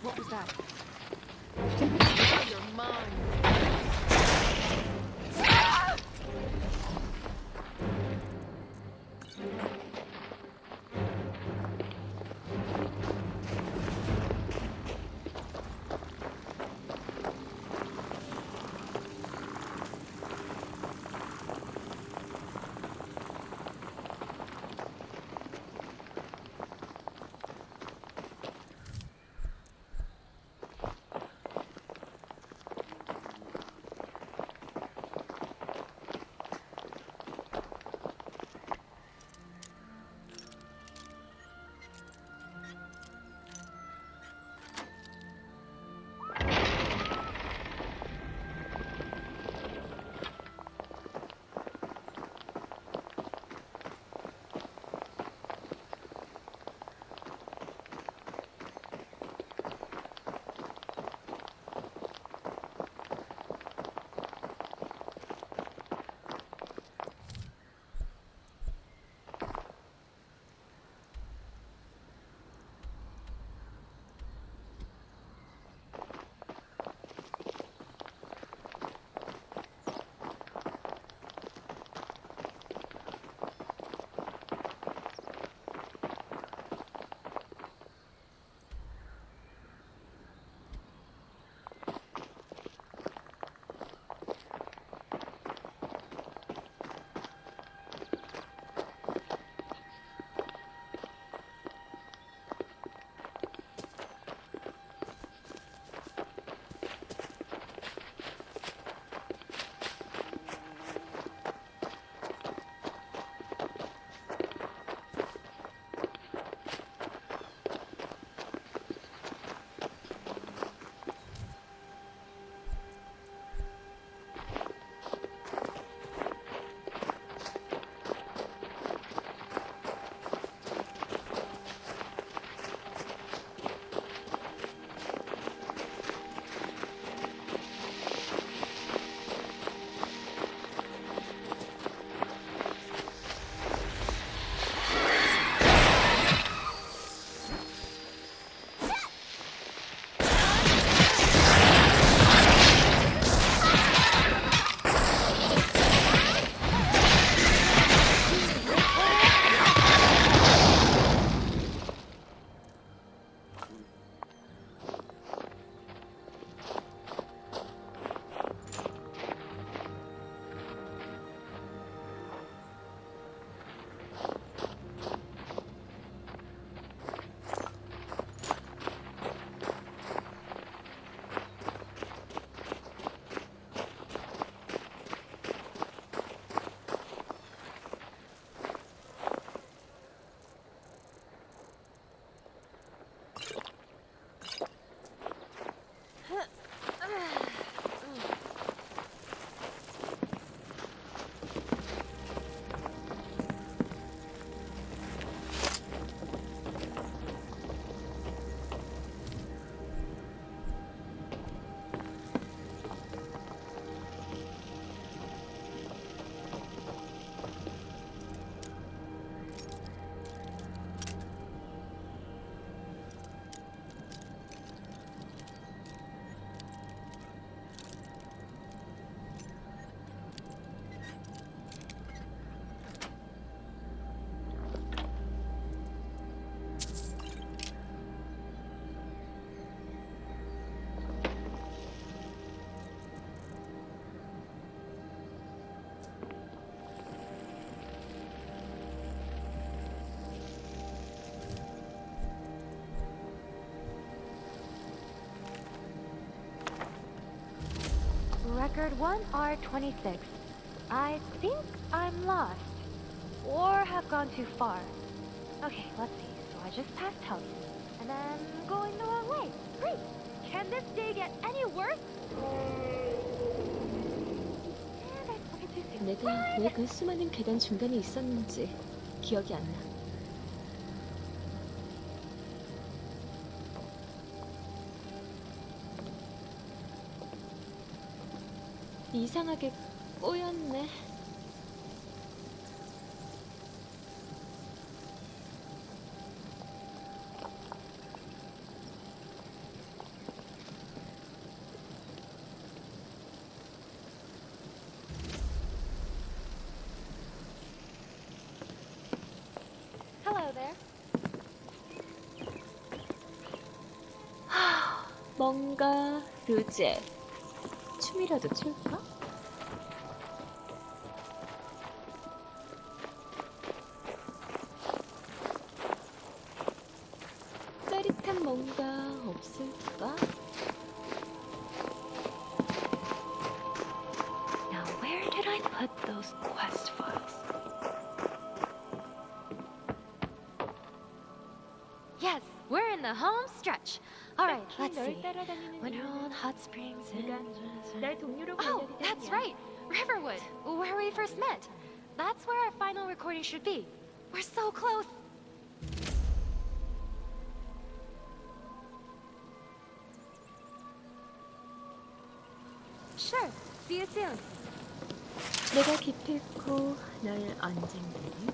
What was that? You're mine. Record 1R26. I think I'm lost. Or have gone too far. Okay, let's see. So I just passed Helton. And then going the wrong way. Great! Can this day get any worse? And I've spoken too soon. 내가 왜 그 수많은 계단 중간에 있었는지 기억이 안 나. 이상하게 꼬였네. Hello there. 뭔가 루제 춤이라도 출까? 짜릿한 뭔가 없을까? Now where did I put those quest files? Yes, we're in the home stretch. All right, let's see. Winter on Hot Springs and... Oh, that's right. Riverwood, where we first met. That's where our final recording should be. We're so close. Sure. See you soon. 내가 기필코 널 언젠가는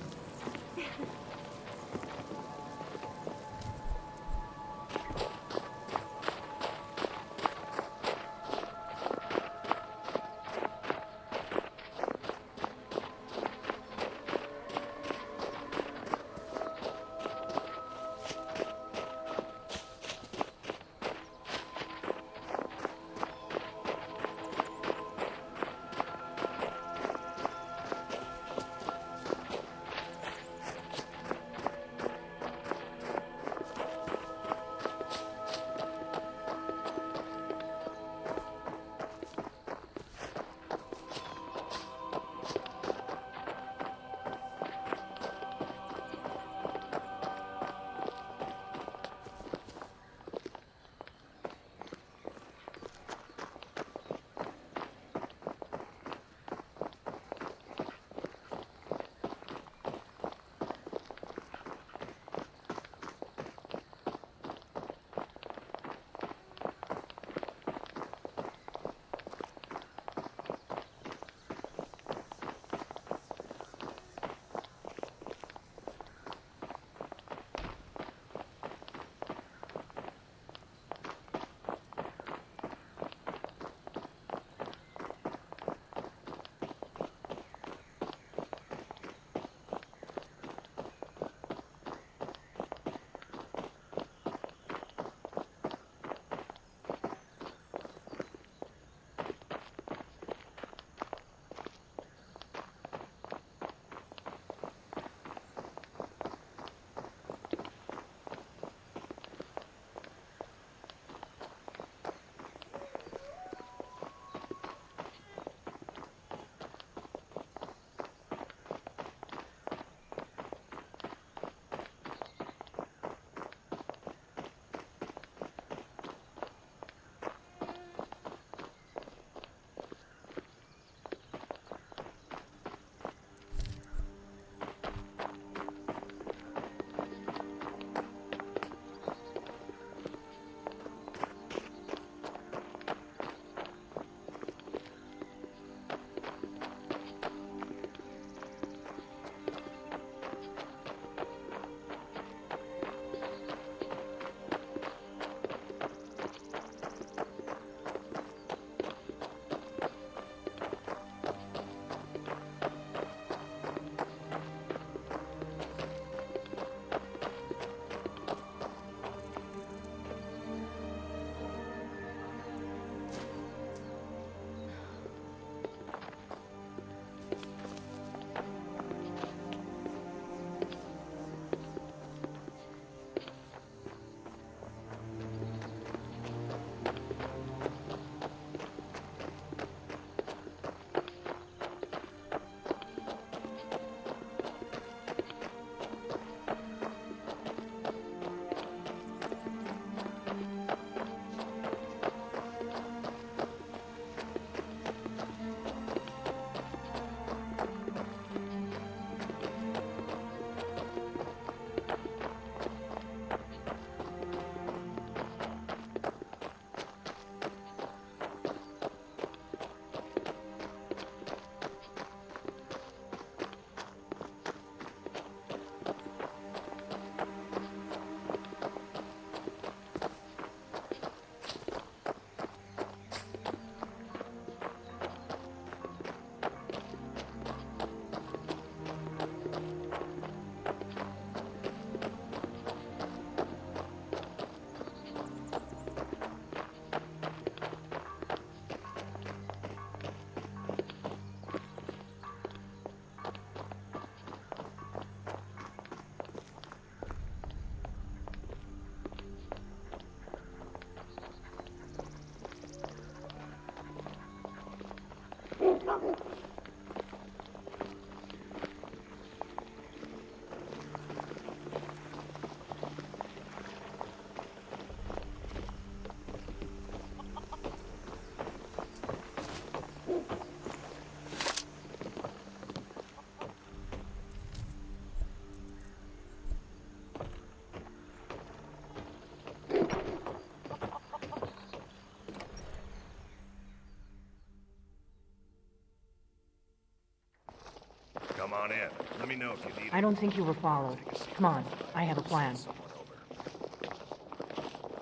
on in. Let me know if you need I don't think you were followed. Come on, I have a plan.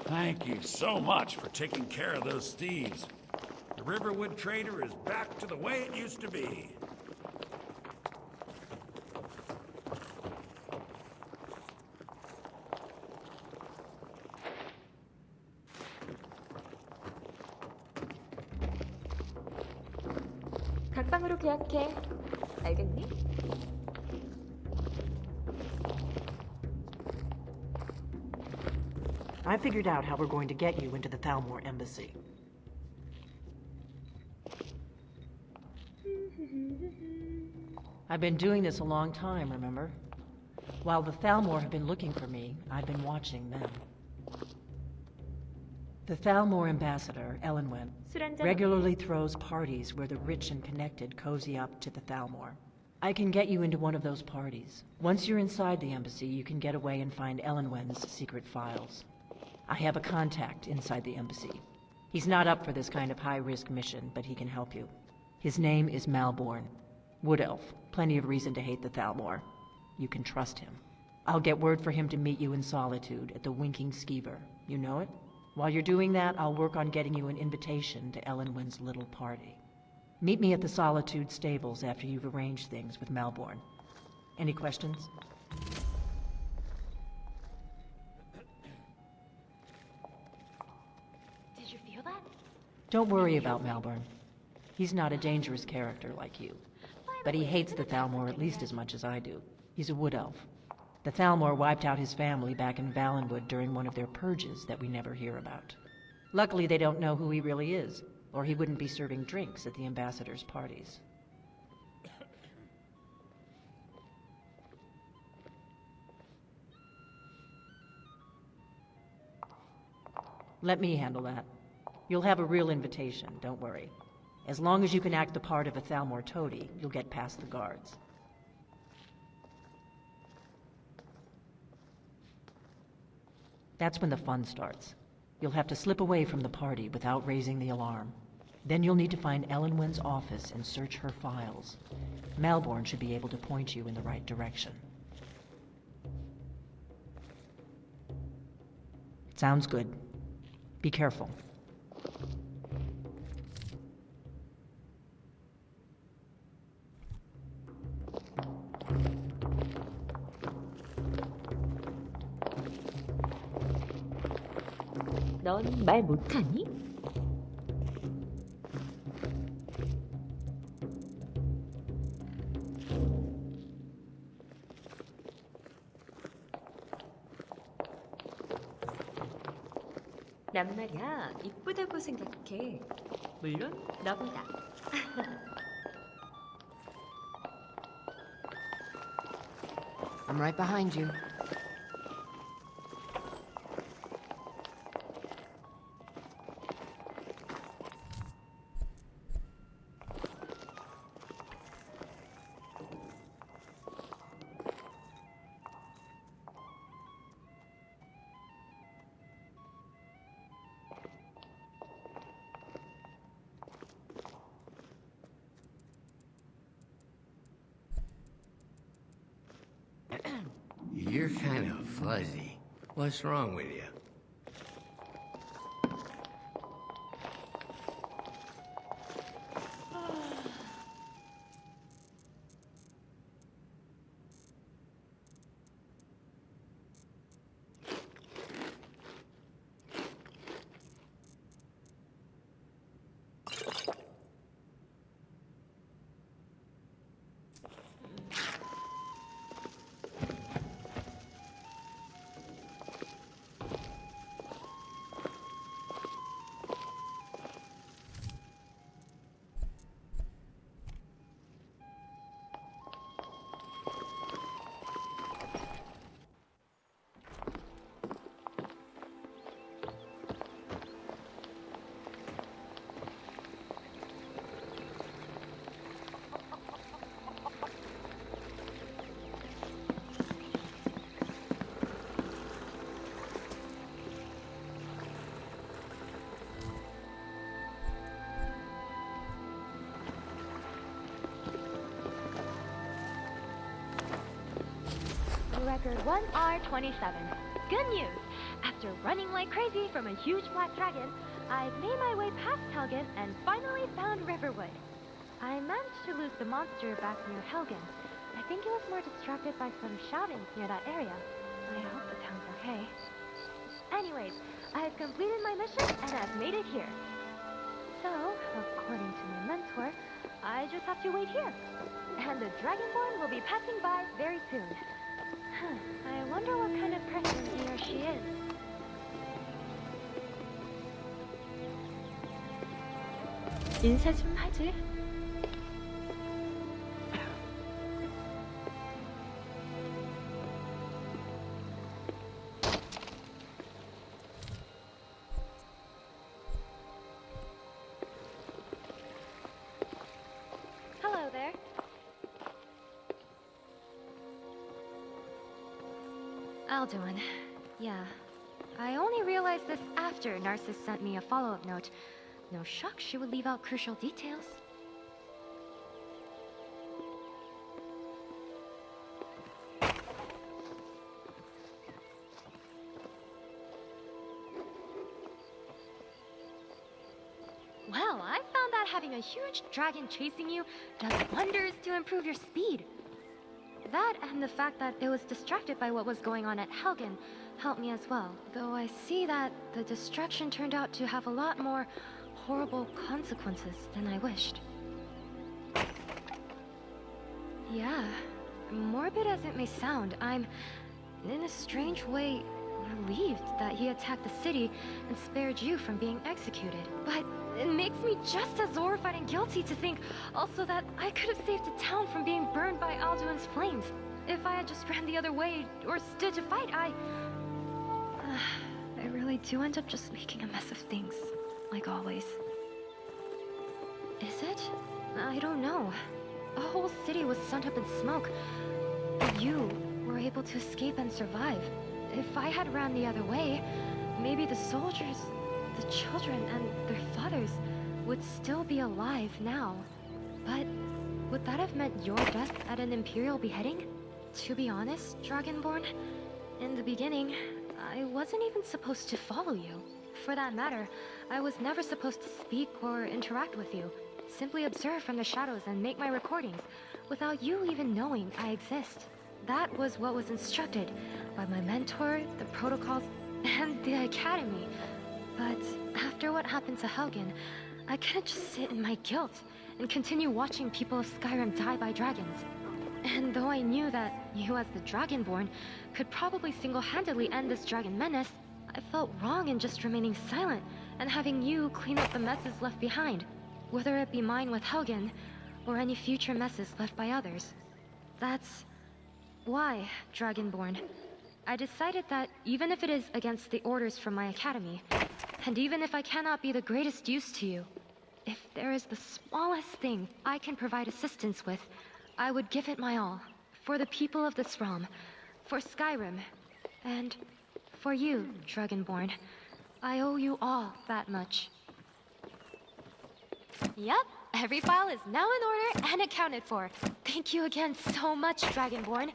Thank you so much for taking care of those thieves. The Riverwood Trader is back to the way it used to be. 각방으로 계약해. 알겠니? I figured out how we're going to get you into the Thalmor embassy. I've been doing this a long time, remember? While the Thalmor have been looking for me, I've been watching them. The Thalmor ambassador, Elenwen, regularly throws parties where the rich and connected cozy up to the Thalmor. I can get you into one of those parties. Once you're inside the embassy, you can get away and find Elenwen's secret files. I have a contact inside the embassy. He's not up for this kind of high-risk mission, but he can help you. His name is Malborn. Wood Elf. Plenty of reason to hate the Thalmor. You can trust him. I'll get word for him to meet you in Solitude at the Winking Skeever. You know it? While you're doing that, I'll work on getting you an invitation to Elenwen's little party. Meet me at the Solitude stables after you've arranged things with Malborn. Any questions? Did you feel that? Don't worry about Malborn. He's not a dangerous character like you. But he hates the Thalmor at least as much as I do. He's a wood elf. The Thalmor wiped out his family back in Valenwood during one of their purges that we never hear about. Luckily, they don't know who he really is, or he wouldn't be serving drinks at the ambassador's parties. Let me handle that. You'll have a real invitation, don't worry. As long as you can act the part of a Thalmor toady, you'll get past the guards. That's when the fun starts. You'll have to slip away from the party without raising the alarm. Then you'll need to find Elenwen's office and search her files. Malborn should be able to point you in the right direction. Sounds good. Be careful. 넌 말 못하니? 난 말이야 이쁘다고 생각해. 물론 너보다. I'm right behind you. You're kind of fuzzy. What's wrong with you? Record 1R27. Good news! After running like crazy from a huge black dragon, I've made my way past Helgen and finally found Riverwood. I managed to lose the monster back near Helgen. I think it was more distracted by some shouting near that area. I hope the town's okay. Anyways, I've completed my mission and I've made it here. So, according to my mentor, I just have to wait here. And the Dragonborn will be passing by very soon. I wonder what kind of person he or she is. 인사 좀 하지. Hello there. Alduin. Yeah. I only realized this after Narcissus sent me a follow-up note. No shock she would leave out crucial details. Well, I found that having a huge dragon chasing you does wonders to improve your speed. That and the fact that it was distracted by what was going on at Helgen helped me as well. Though I see that the distraction turned out to have a lot more horrible consequences than I wished. Yeah, morbid as it may sound, I'm, in a strange way, relieved that he attacked the city and spared you from being executed. But it makes me just as horrified and guilty to think also that I could have saved the town from being burned by Alduin's flames. If I had just ran the other way or stood to fight, I really do end up just making a mess of things, like always. Is it? I don't know. A whole city was sent up in smoke, but you were able to escape and survive. If I had ran the other way, maybe the soldiers, the children, and their fathers would still be alive now. But would that have meant your death at an Imperial beheading? To be honest, Dragonborn, in the beginning, I wasn't even supposed to follow you. For that matter, I was never supposed to speak or interact with you. Simply observe from the shadows and make my recordings, without you even knowing I exist. That was what was instructed by my mentor, the protocols, and the academy. But after what happened to Helgen, I couldn't just sit in my guilt and continue watching people of Skyrim die by dragons. And though I knew that you as the Dragonborn could probably single-handedly end this dragon menace, I felt wrong in just remaining silent and having you clean up the messes left behind, whether it be mine with Helgen or any future messes left by others. That's why, Dragonborn, I decided that even if it is against the orders from my academy, and even if I cannot be the greatest use to you, if there is the smallest thing I can provide assistance with, I would give it my all. For the people of this realm, for Skyrim, and for you, Dragonborn. I owe you all that much. Yep, every file is now in order and accounted for. Thank you again so much, Dragonborn.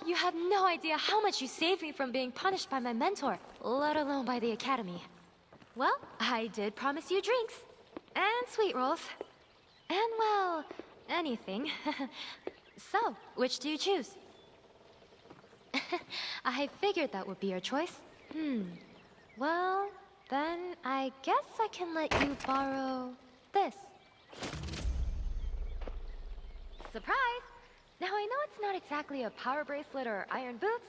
You have no idea how much you saved me from being punished by my mentor, let alone by the academy. Well, I did promise you drinks. And sweet rolls. And, well, anything. So, which do you choose? I figured that would be your choice. Well, then I guess I can let you borrow this. Surprise! Now I know it's not exactly a power bracelet or iron boots,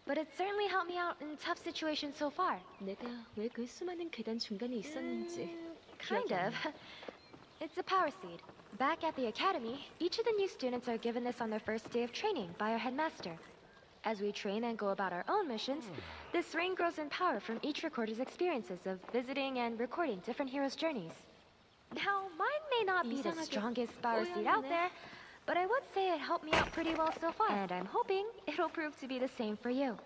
but it certainly helped me out in tough situations so far. 내가 왜 그 수많은 계단 중간에 있었는지. Kind of. It's a power seed. Back at the academy, each of the new students are given this on their first day of training by our headmaster. As we train and go about our own missions, this ring grows in power from each recorder's experiences of visiting and recording different heroes' journeys. Now, mine may not be the strongest power seed out there, but I would say it helped me out pretty well so far, and I'm hoping it'll prove to be the same for you.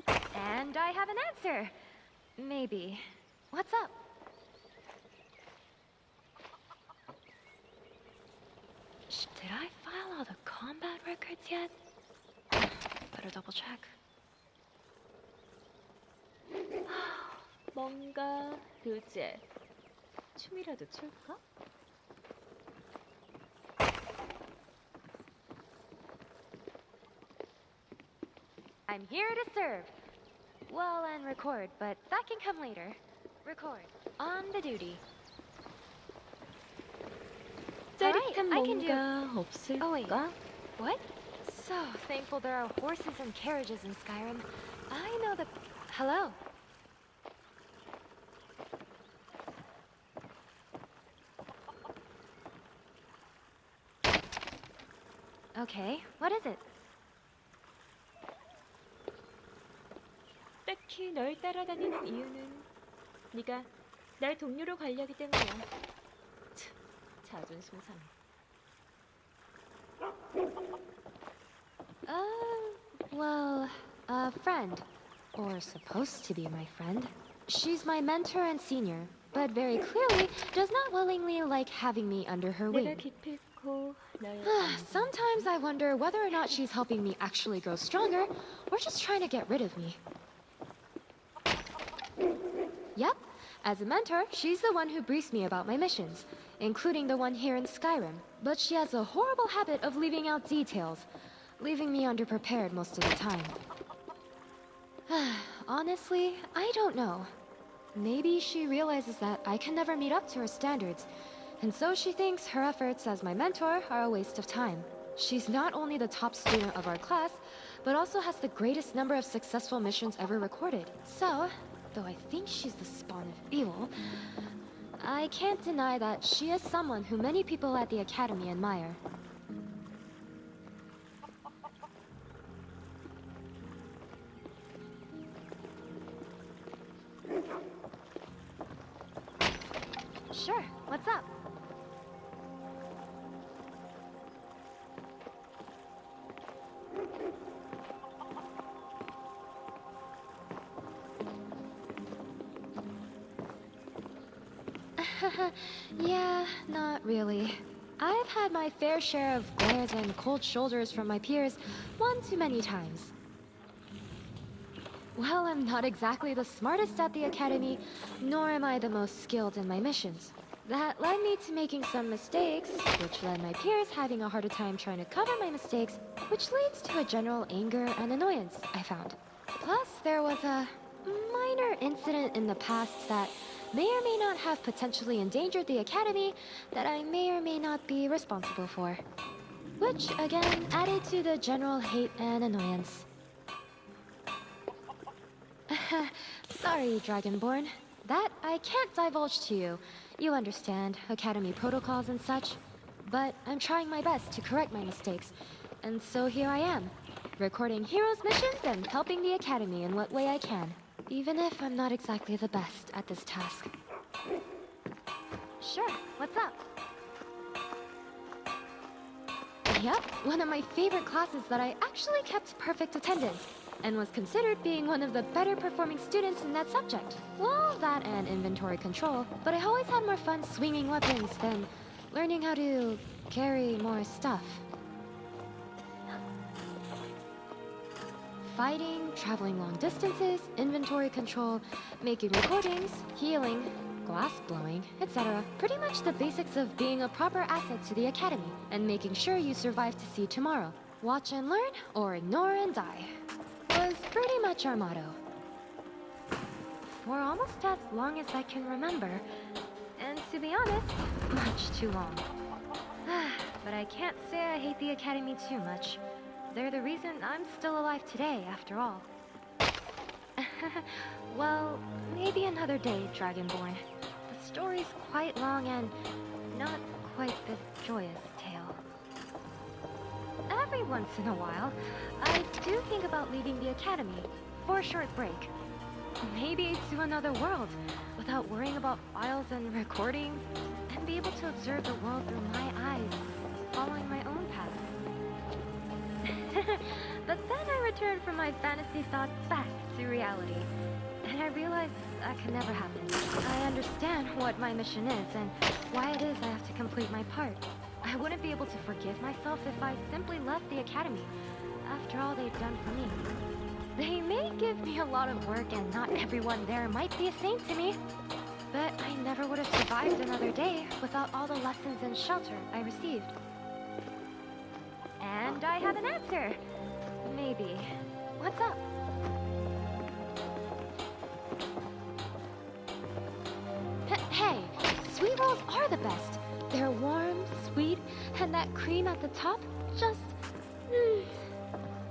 And I have an answer. Maybe. What's up? secrets yet? Better double check. 뭔가 교제. 춤이라도 출까? I'm here to serve. Well, and record, but that can come later. Record. On the duty. 짜릿한 I can do... 뭔가 없을까? Oh, wait. What? So thankful there are horses and carriages in Skyrim. I know the... Hello? Okay, what is it? 딱히 널 따라다니는 이유는 네가 날 동료로 가려기 때문이야. 참, 자존심 상해. Well, a friend. Or supposed to be my friend. She's my mentor and senior, but very clearly does not willingly like having me under her 내가 wing. 기필코 널 Sometimes I wonder whether or not she's helping me actually grow stronger, or just trying to get rid of me. Yep, as a mentor, she's the one who briefs me about my missions, including the one here in Skyrim. But she has a horrible habit of leaving out details, leaving me underprepared most of the time. Honestly, I don't know. Maybe she realizes that I can never meet up to her standards, and so she thinks her efforts as my mentor are a waste of time. She's not only the top student of our class, but also has the greatest number of successful missions ever recorded. So, though I think she's the spawn of evil, I can't deny that she is someone who many people at the Academy admire. Sure, what's up? Yeah, not really. I've had my fair share of glares and cold shoulders from my peers one too many times. Well, I'm not exactly the smartest at the Academy, nor am I the most skilled in my missions. That led me to making some mistakes, which led my peers having a harder time trying to cover my mistakes, which leads to a general anger and annoyance, I found. Plus, there was a minor incident in the past that may or may not have potentially endangered the Academy that I may or may not be responsible for. Which, again, added to the general hate and annoyance. Sorry, Dragonborn. That I can't divulge to you. You understand, Academy protocols and such. But I'm trying my best to correct my mistakes. And so here I am, recording heroes' missions and helping the Academy in what way I can. Even if I'm not exactly the best at this task. Sure, what's up? Yep, one of my favorite classes that I actually kept perfect attendance, and was considered being one of the better performing students in that subject. Well, that and inventory control, but I always had more fun swinging weapons than learning how to carry more stuff. Fighting, traveling long distances, inventory control, making recordings, healing, glass blowing, etc. Pretty much the basics of being a proper asset to the Academy, and making sure you survive to see tomorrow. Watch and learn, or ignore and die, was pretty much our motto. For almost as long as I can remember, and to be honest, much too long. But I can't say I hate the Academy too much. They're the reason I'm still alive today, after all. Well, maybe another day, Dragonborn. The story's quite long and not quite the joyous tale. Every once in a while, I do think about leaving the Academy for a short break. Maybe to another world, without worrying about files and recordings, and be able to observe the world through my eyes, following my own path. But then I return from my fantasy thoughts back to reality, and I realize that can never happen. I understand what my mission is and why it is I have to complete my part. I I wouldn't be able to forgive myself if I simply left the academy, after all they've done for me. They may give me a lot of work and not everyone there might be a saint to me, but I never would have survived another day without all the lessons and shelter I received. And I have an answer. Maybe. What's up? Hey, sweet rolls are the best. They're warm, sweet, and that cream at the top, just...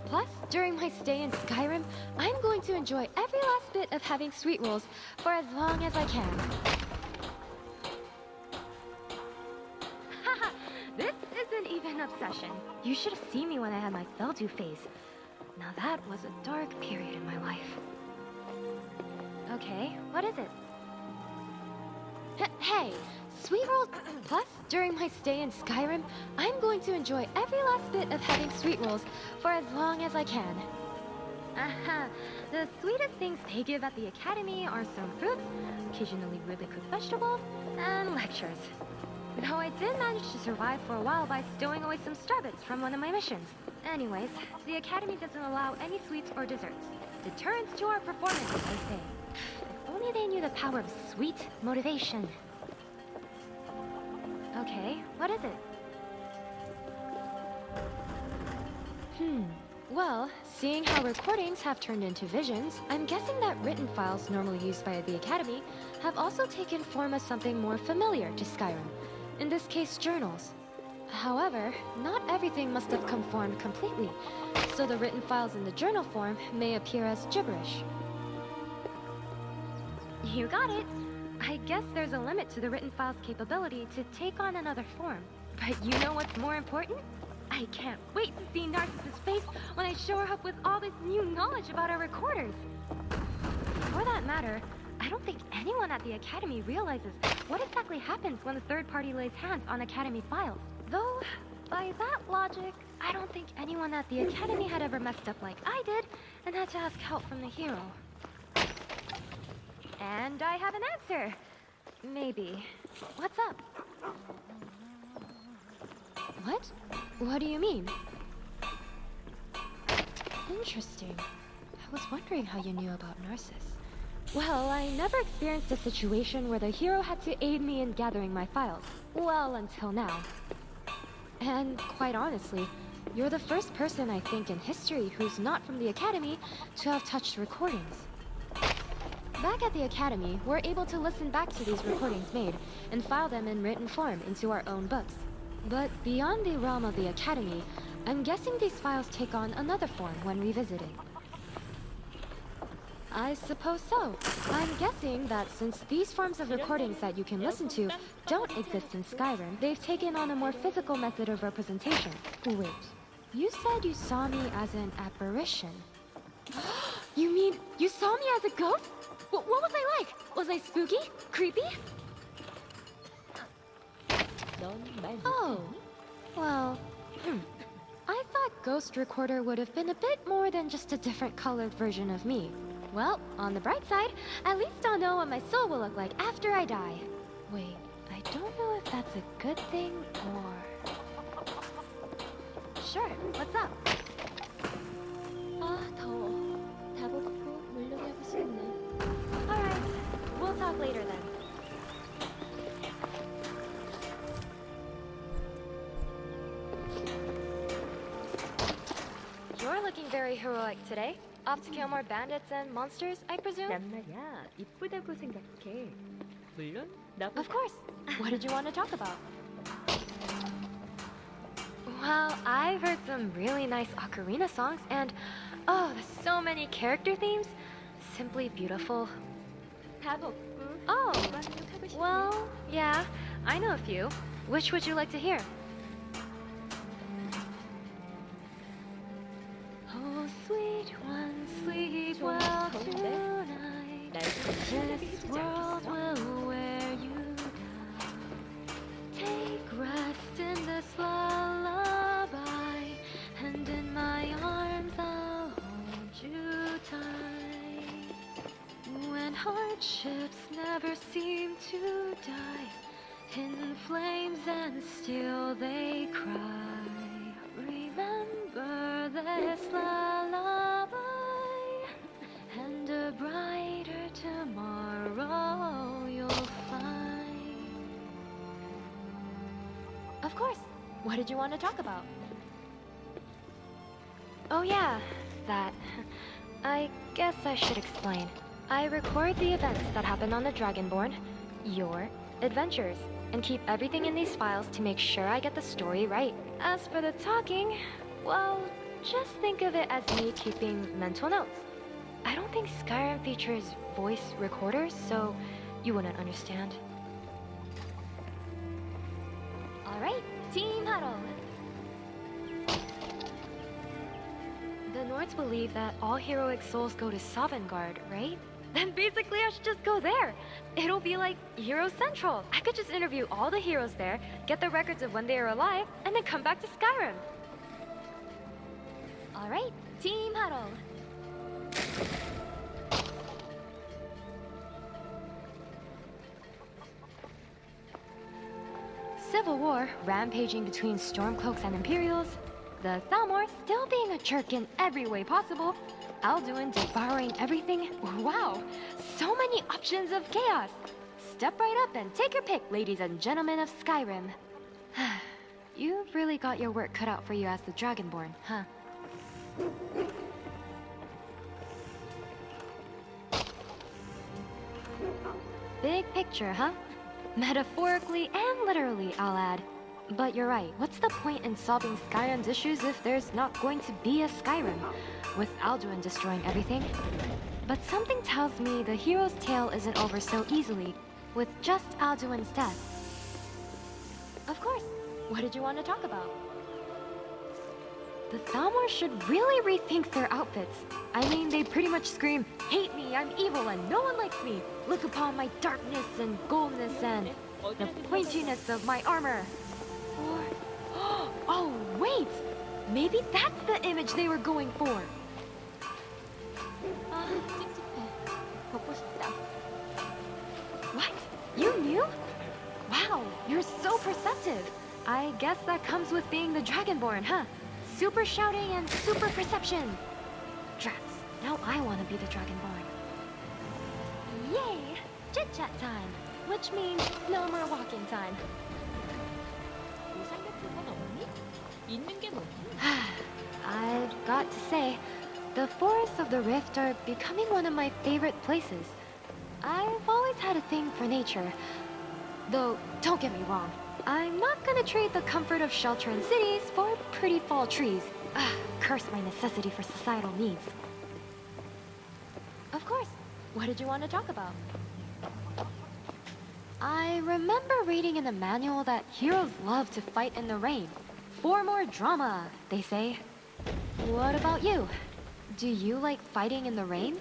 Plus, during my stay in Skyrim, I'm going to enjoy every last bit of having sweet rolls for as long as I can. Haha, this isn't even an obsession. You should have seen me when I had my Feldu phase. Now that was a dark period in my life. Okay, what is it? Hey, sweet rolls. Plus, during my stay in Skyrim, I'm going to enjoy every last bit of having sweet rolls for as long as I can. The sweetest things they give at the academy are some fruits, occasionally really cooked vegetables, and lectures. Though I did manage to survive for a while by stowing away some starbits from one of my missions. Anyways, the academy doesn't allow any sweets or desserts. Deterrence to our performance, they say. If only they knew the power of sweet motivation. Okay, what is it? Well, seeing how recordings have turned into visions, I'm guessing that written files normally used by the Academy have also taken form as something more familiar to Skyrim. In this case, journals. However, not everything must have conformed completely, so the written files in the journal form may appear as gibberish. You got it! I guess there's a limit to the written file's capability to take on another form. But you know what's more important? I can't wait to see Narcissus' face when I show her up with all this new knowledge about our recorders. For that matter, I don't think anyone at the Academy realizes what exactly happens when the third party lays hands on Academy files. Though, by that logic, I don't think anyone at the Academy had ever messed up like I did and had to ask help from the hero. And I have an answer. Maybe. What's up? What? What do you mean? Interesting. I was wondering how you knew about Narcissus. Well, I never experienced a situation where the hero had to aid me in gathering my files. Well, until now. And quite honestly, you're the first person I think in history who's not from the Academy to have touched recordings. Back at the Academy, we're able to listen back to these recordings made and file them in written form into our own books. But beyond the realm of the Academy, I'm guessing these files take on another form when revisiting. I suppose so. I'm guessing that since these forms of recordings that you can listen to don't exist in Skyrim, they've taken on a more physical method of representation. Wait, you said you saw me as an apparition. You mean you saw me as a ghost? What was I like? Was I spooky? Creepy? Oh, well, I thought Ghost Recorder would have been a bit more than just a different colored version of me. Well, on the bright side, at least I'll know what my soul will look like after I die. Wait, I don't know if that's a good thing or... Sure, what's up? 아, 더워. 다 먹고 물놀이 하고 싶네. Alright, we'll talk later then. You're looking very heroic today. Off to kill more bandits and monsters, I presume? 난 말이야, 이쁘다고 생각해. 물론 나보다. Of course. What did you want to talk about? Well, I've heard some really nice ocarina songs, and oh, there's so many character themes. Simply beautiful. 다 먹고. Oh, well, yeah, I know a few. Which would you like to hear? Oh, sweet one, sleep well tonight. This world will wear you down. Take rest in this lullaby, and in my arms I'll hold you tight. When hardships never seem to die, In flames and still they cry. Remember this lullaby, and a brighter tomorrow you'll find. Of course. What did you want to talk about? Oh yeah, that. I guess I should explain. I record the events that happen on the Dragonborn, your adventures, and keep everything in these files to make sure I get the story right. As for the talking, well, just think of it as me keeping mental notes. I don't think Skyrim features voice recorders, so you wouldn't understand. Alright, team huddle! The Nords believe that all heroic souls go to Sovngarde, right? Then basically I should just go there. It'll be like Hero Central. I could just interview all the heroes there, get the records of when they are alive, and then come back to Skyrim. Alright, team huddle. Civil war rampaging between Stormcloaks and Imperials. The Thalmor still being a jerk in every way possible. Alduin devouring everything. Wow, so many options of chaos. Step right up and take your pick, ladies and gentlemen of Skyrim. You've really got your work cut out for you as the Dragonborn, huh? Big picture, huh? Metaphorically and literally, I'll add. But you're right, what's the point in solving Skyrim's issues if there's not going to be a Skyrim, with Alduin destroying everything? But something tells me the hero's tale isn't over so easily, with just Alduin's death. Of course, what did you want to talk about? The Thalmor should really rethink their outfits. I mean, they pretty much scream, "Hate me, I'm evil, and no one likes me. Look upon my darkness and goldness and the pointiness of my armor." Or, oh wait! Maybe that's the image they were going for! What? You knew? Wow, you're so perceptive! I guess that comes with being the Dragonborn, huh? Super shouting and super perception! Drats, now I want to be the Dragonborn. Yay! Chit-chat time! Which means no more walking time. I've got to say, the forests of the Rift are becoming one of my favorite places. I've always had a thing for nature. Though, don't get me wrong, I'm not gonna trade the comfort of shelter in cities for pretty fall trees. Curse my necessity for societal needs. Of course, what did you want to talk about? I remember reading in the manual that heroes love to fight in the rain. For more drama, they say. What about you? Do you like fighting in the rain?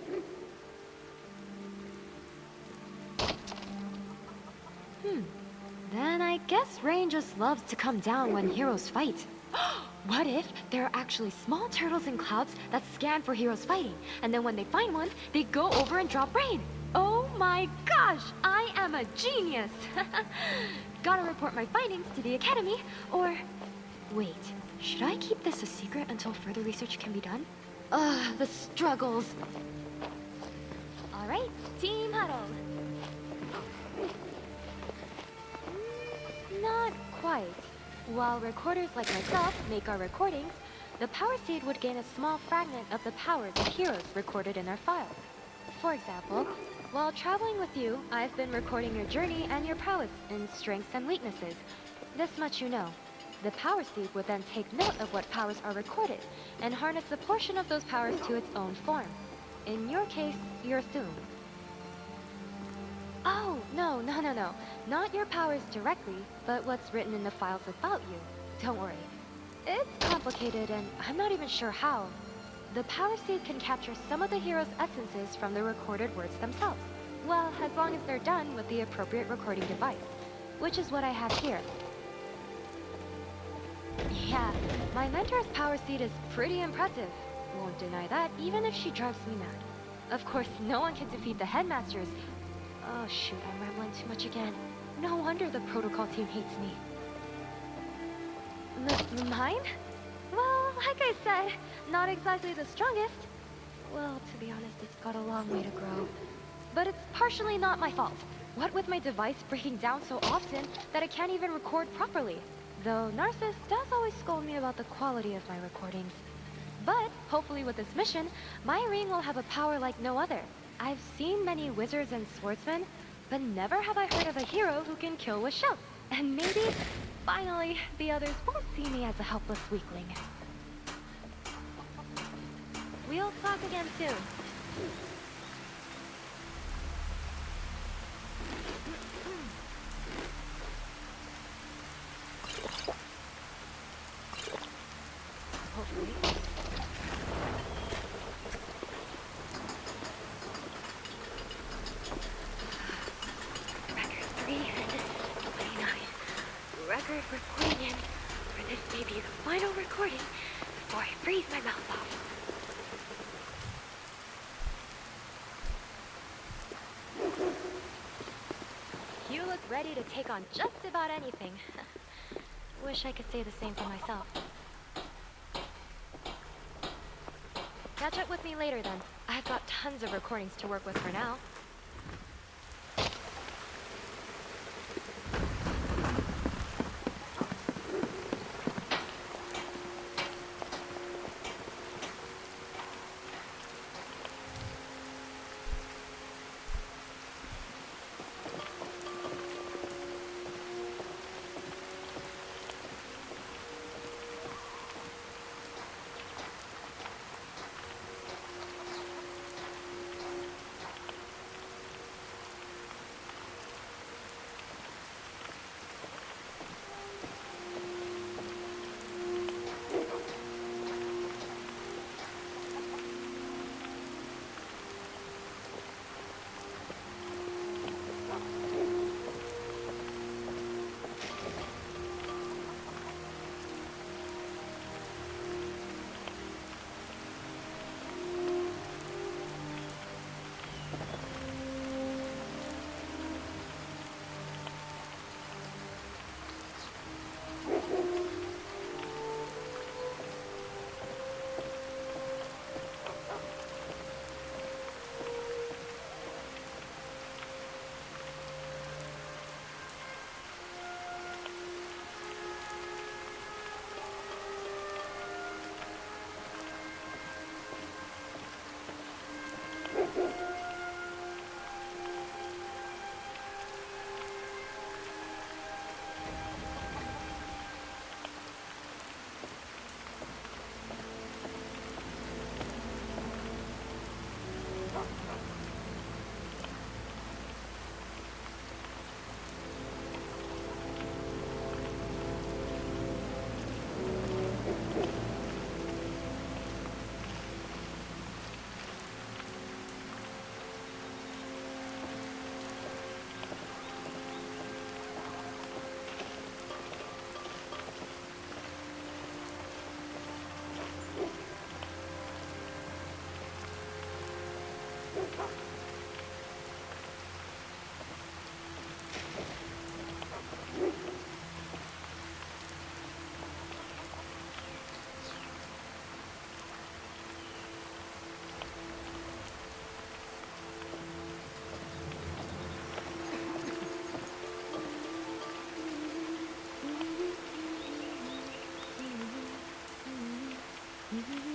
Then I guess rain just loves to come down when heroes fight. What if there are actually small turtles in clouds that scan for heroes fighting, and then when they find one, they go over and drop rain? Oh my gosh, I am a genius! Gotta report my findings to the Academy, or... Wait, should I keep this a secret until further research can be done? Ugh, the struggles. Alright, team huddle. Not quite. While recorders like myself make our recordings, the power seed would gain a small fragment of the powers of heroes recorded in our files. For example, while traveling with you, I've been recording your journey and your prowess in strengths and weaknesses. This much you know. The power seed would then take note of what powers are recorded, and harness a portion of those powers to its own form. In your case, your Thum. Oh, no. Not your powers directly, but what's written in the files about you. Don't worry. It's complicated, and I'm not even sure how. The power seed can capture some of the hero's essences from the recorded words themselves. Well, as long as they're done with the appropriate recording device, which is what I have here. Yeah, my mentor's power seed is pretty impressive. Won't deny that, even if she drives me mad. Of course, no one can defeat the headmasters. Oh shoot, I'm rambling too much again. No wonder the protocol team hates me. Mine? Well, like I said, not exactly the strongest. Well, to be honest, it's got a long way to grow. But it's partially not my fault. What with my device breaking down so often that I can't even record properly. Though Narcissus does always scold me about the quality of my recordings. But, hopefully with this mission, my ring will have a power like no other. I've seen many wizards and swordsmen, but never have I heard of a hero who can kill with shouts. And maybe, finally, the others won't see me as a helpless weakling. We'll talk again soon. Hopefully. Record 329. Record recording in. For this may be the final recording before I freeze my mouth off. You look ready to take on just about anything. Wish I could say the same for myself. Catch up with me later then. I've got tons of recordings to work with for now. Mm-hmm.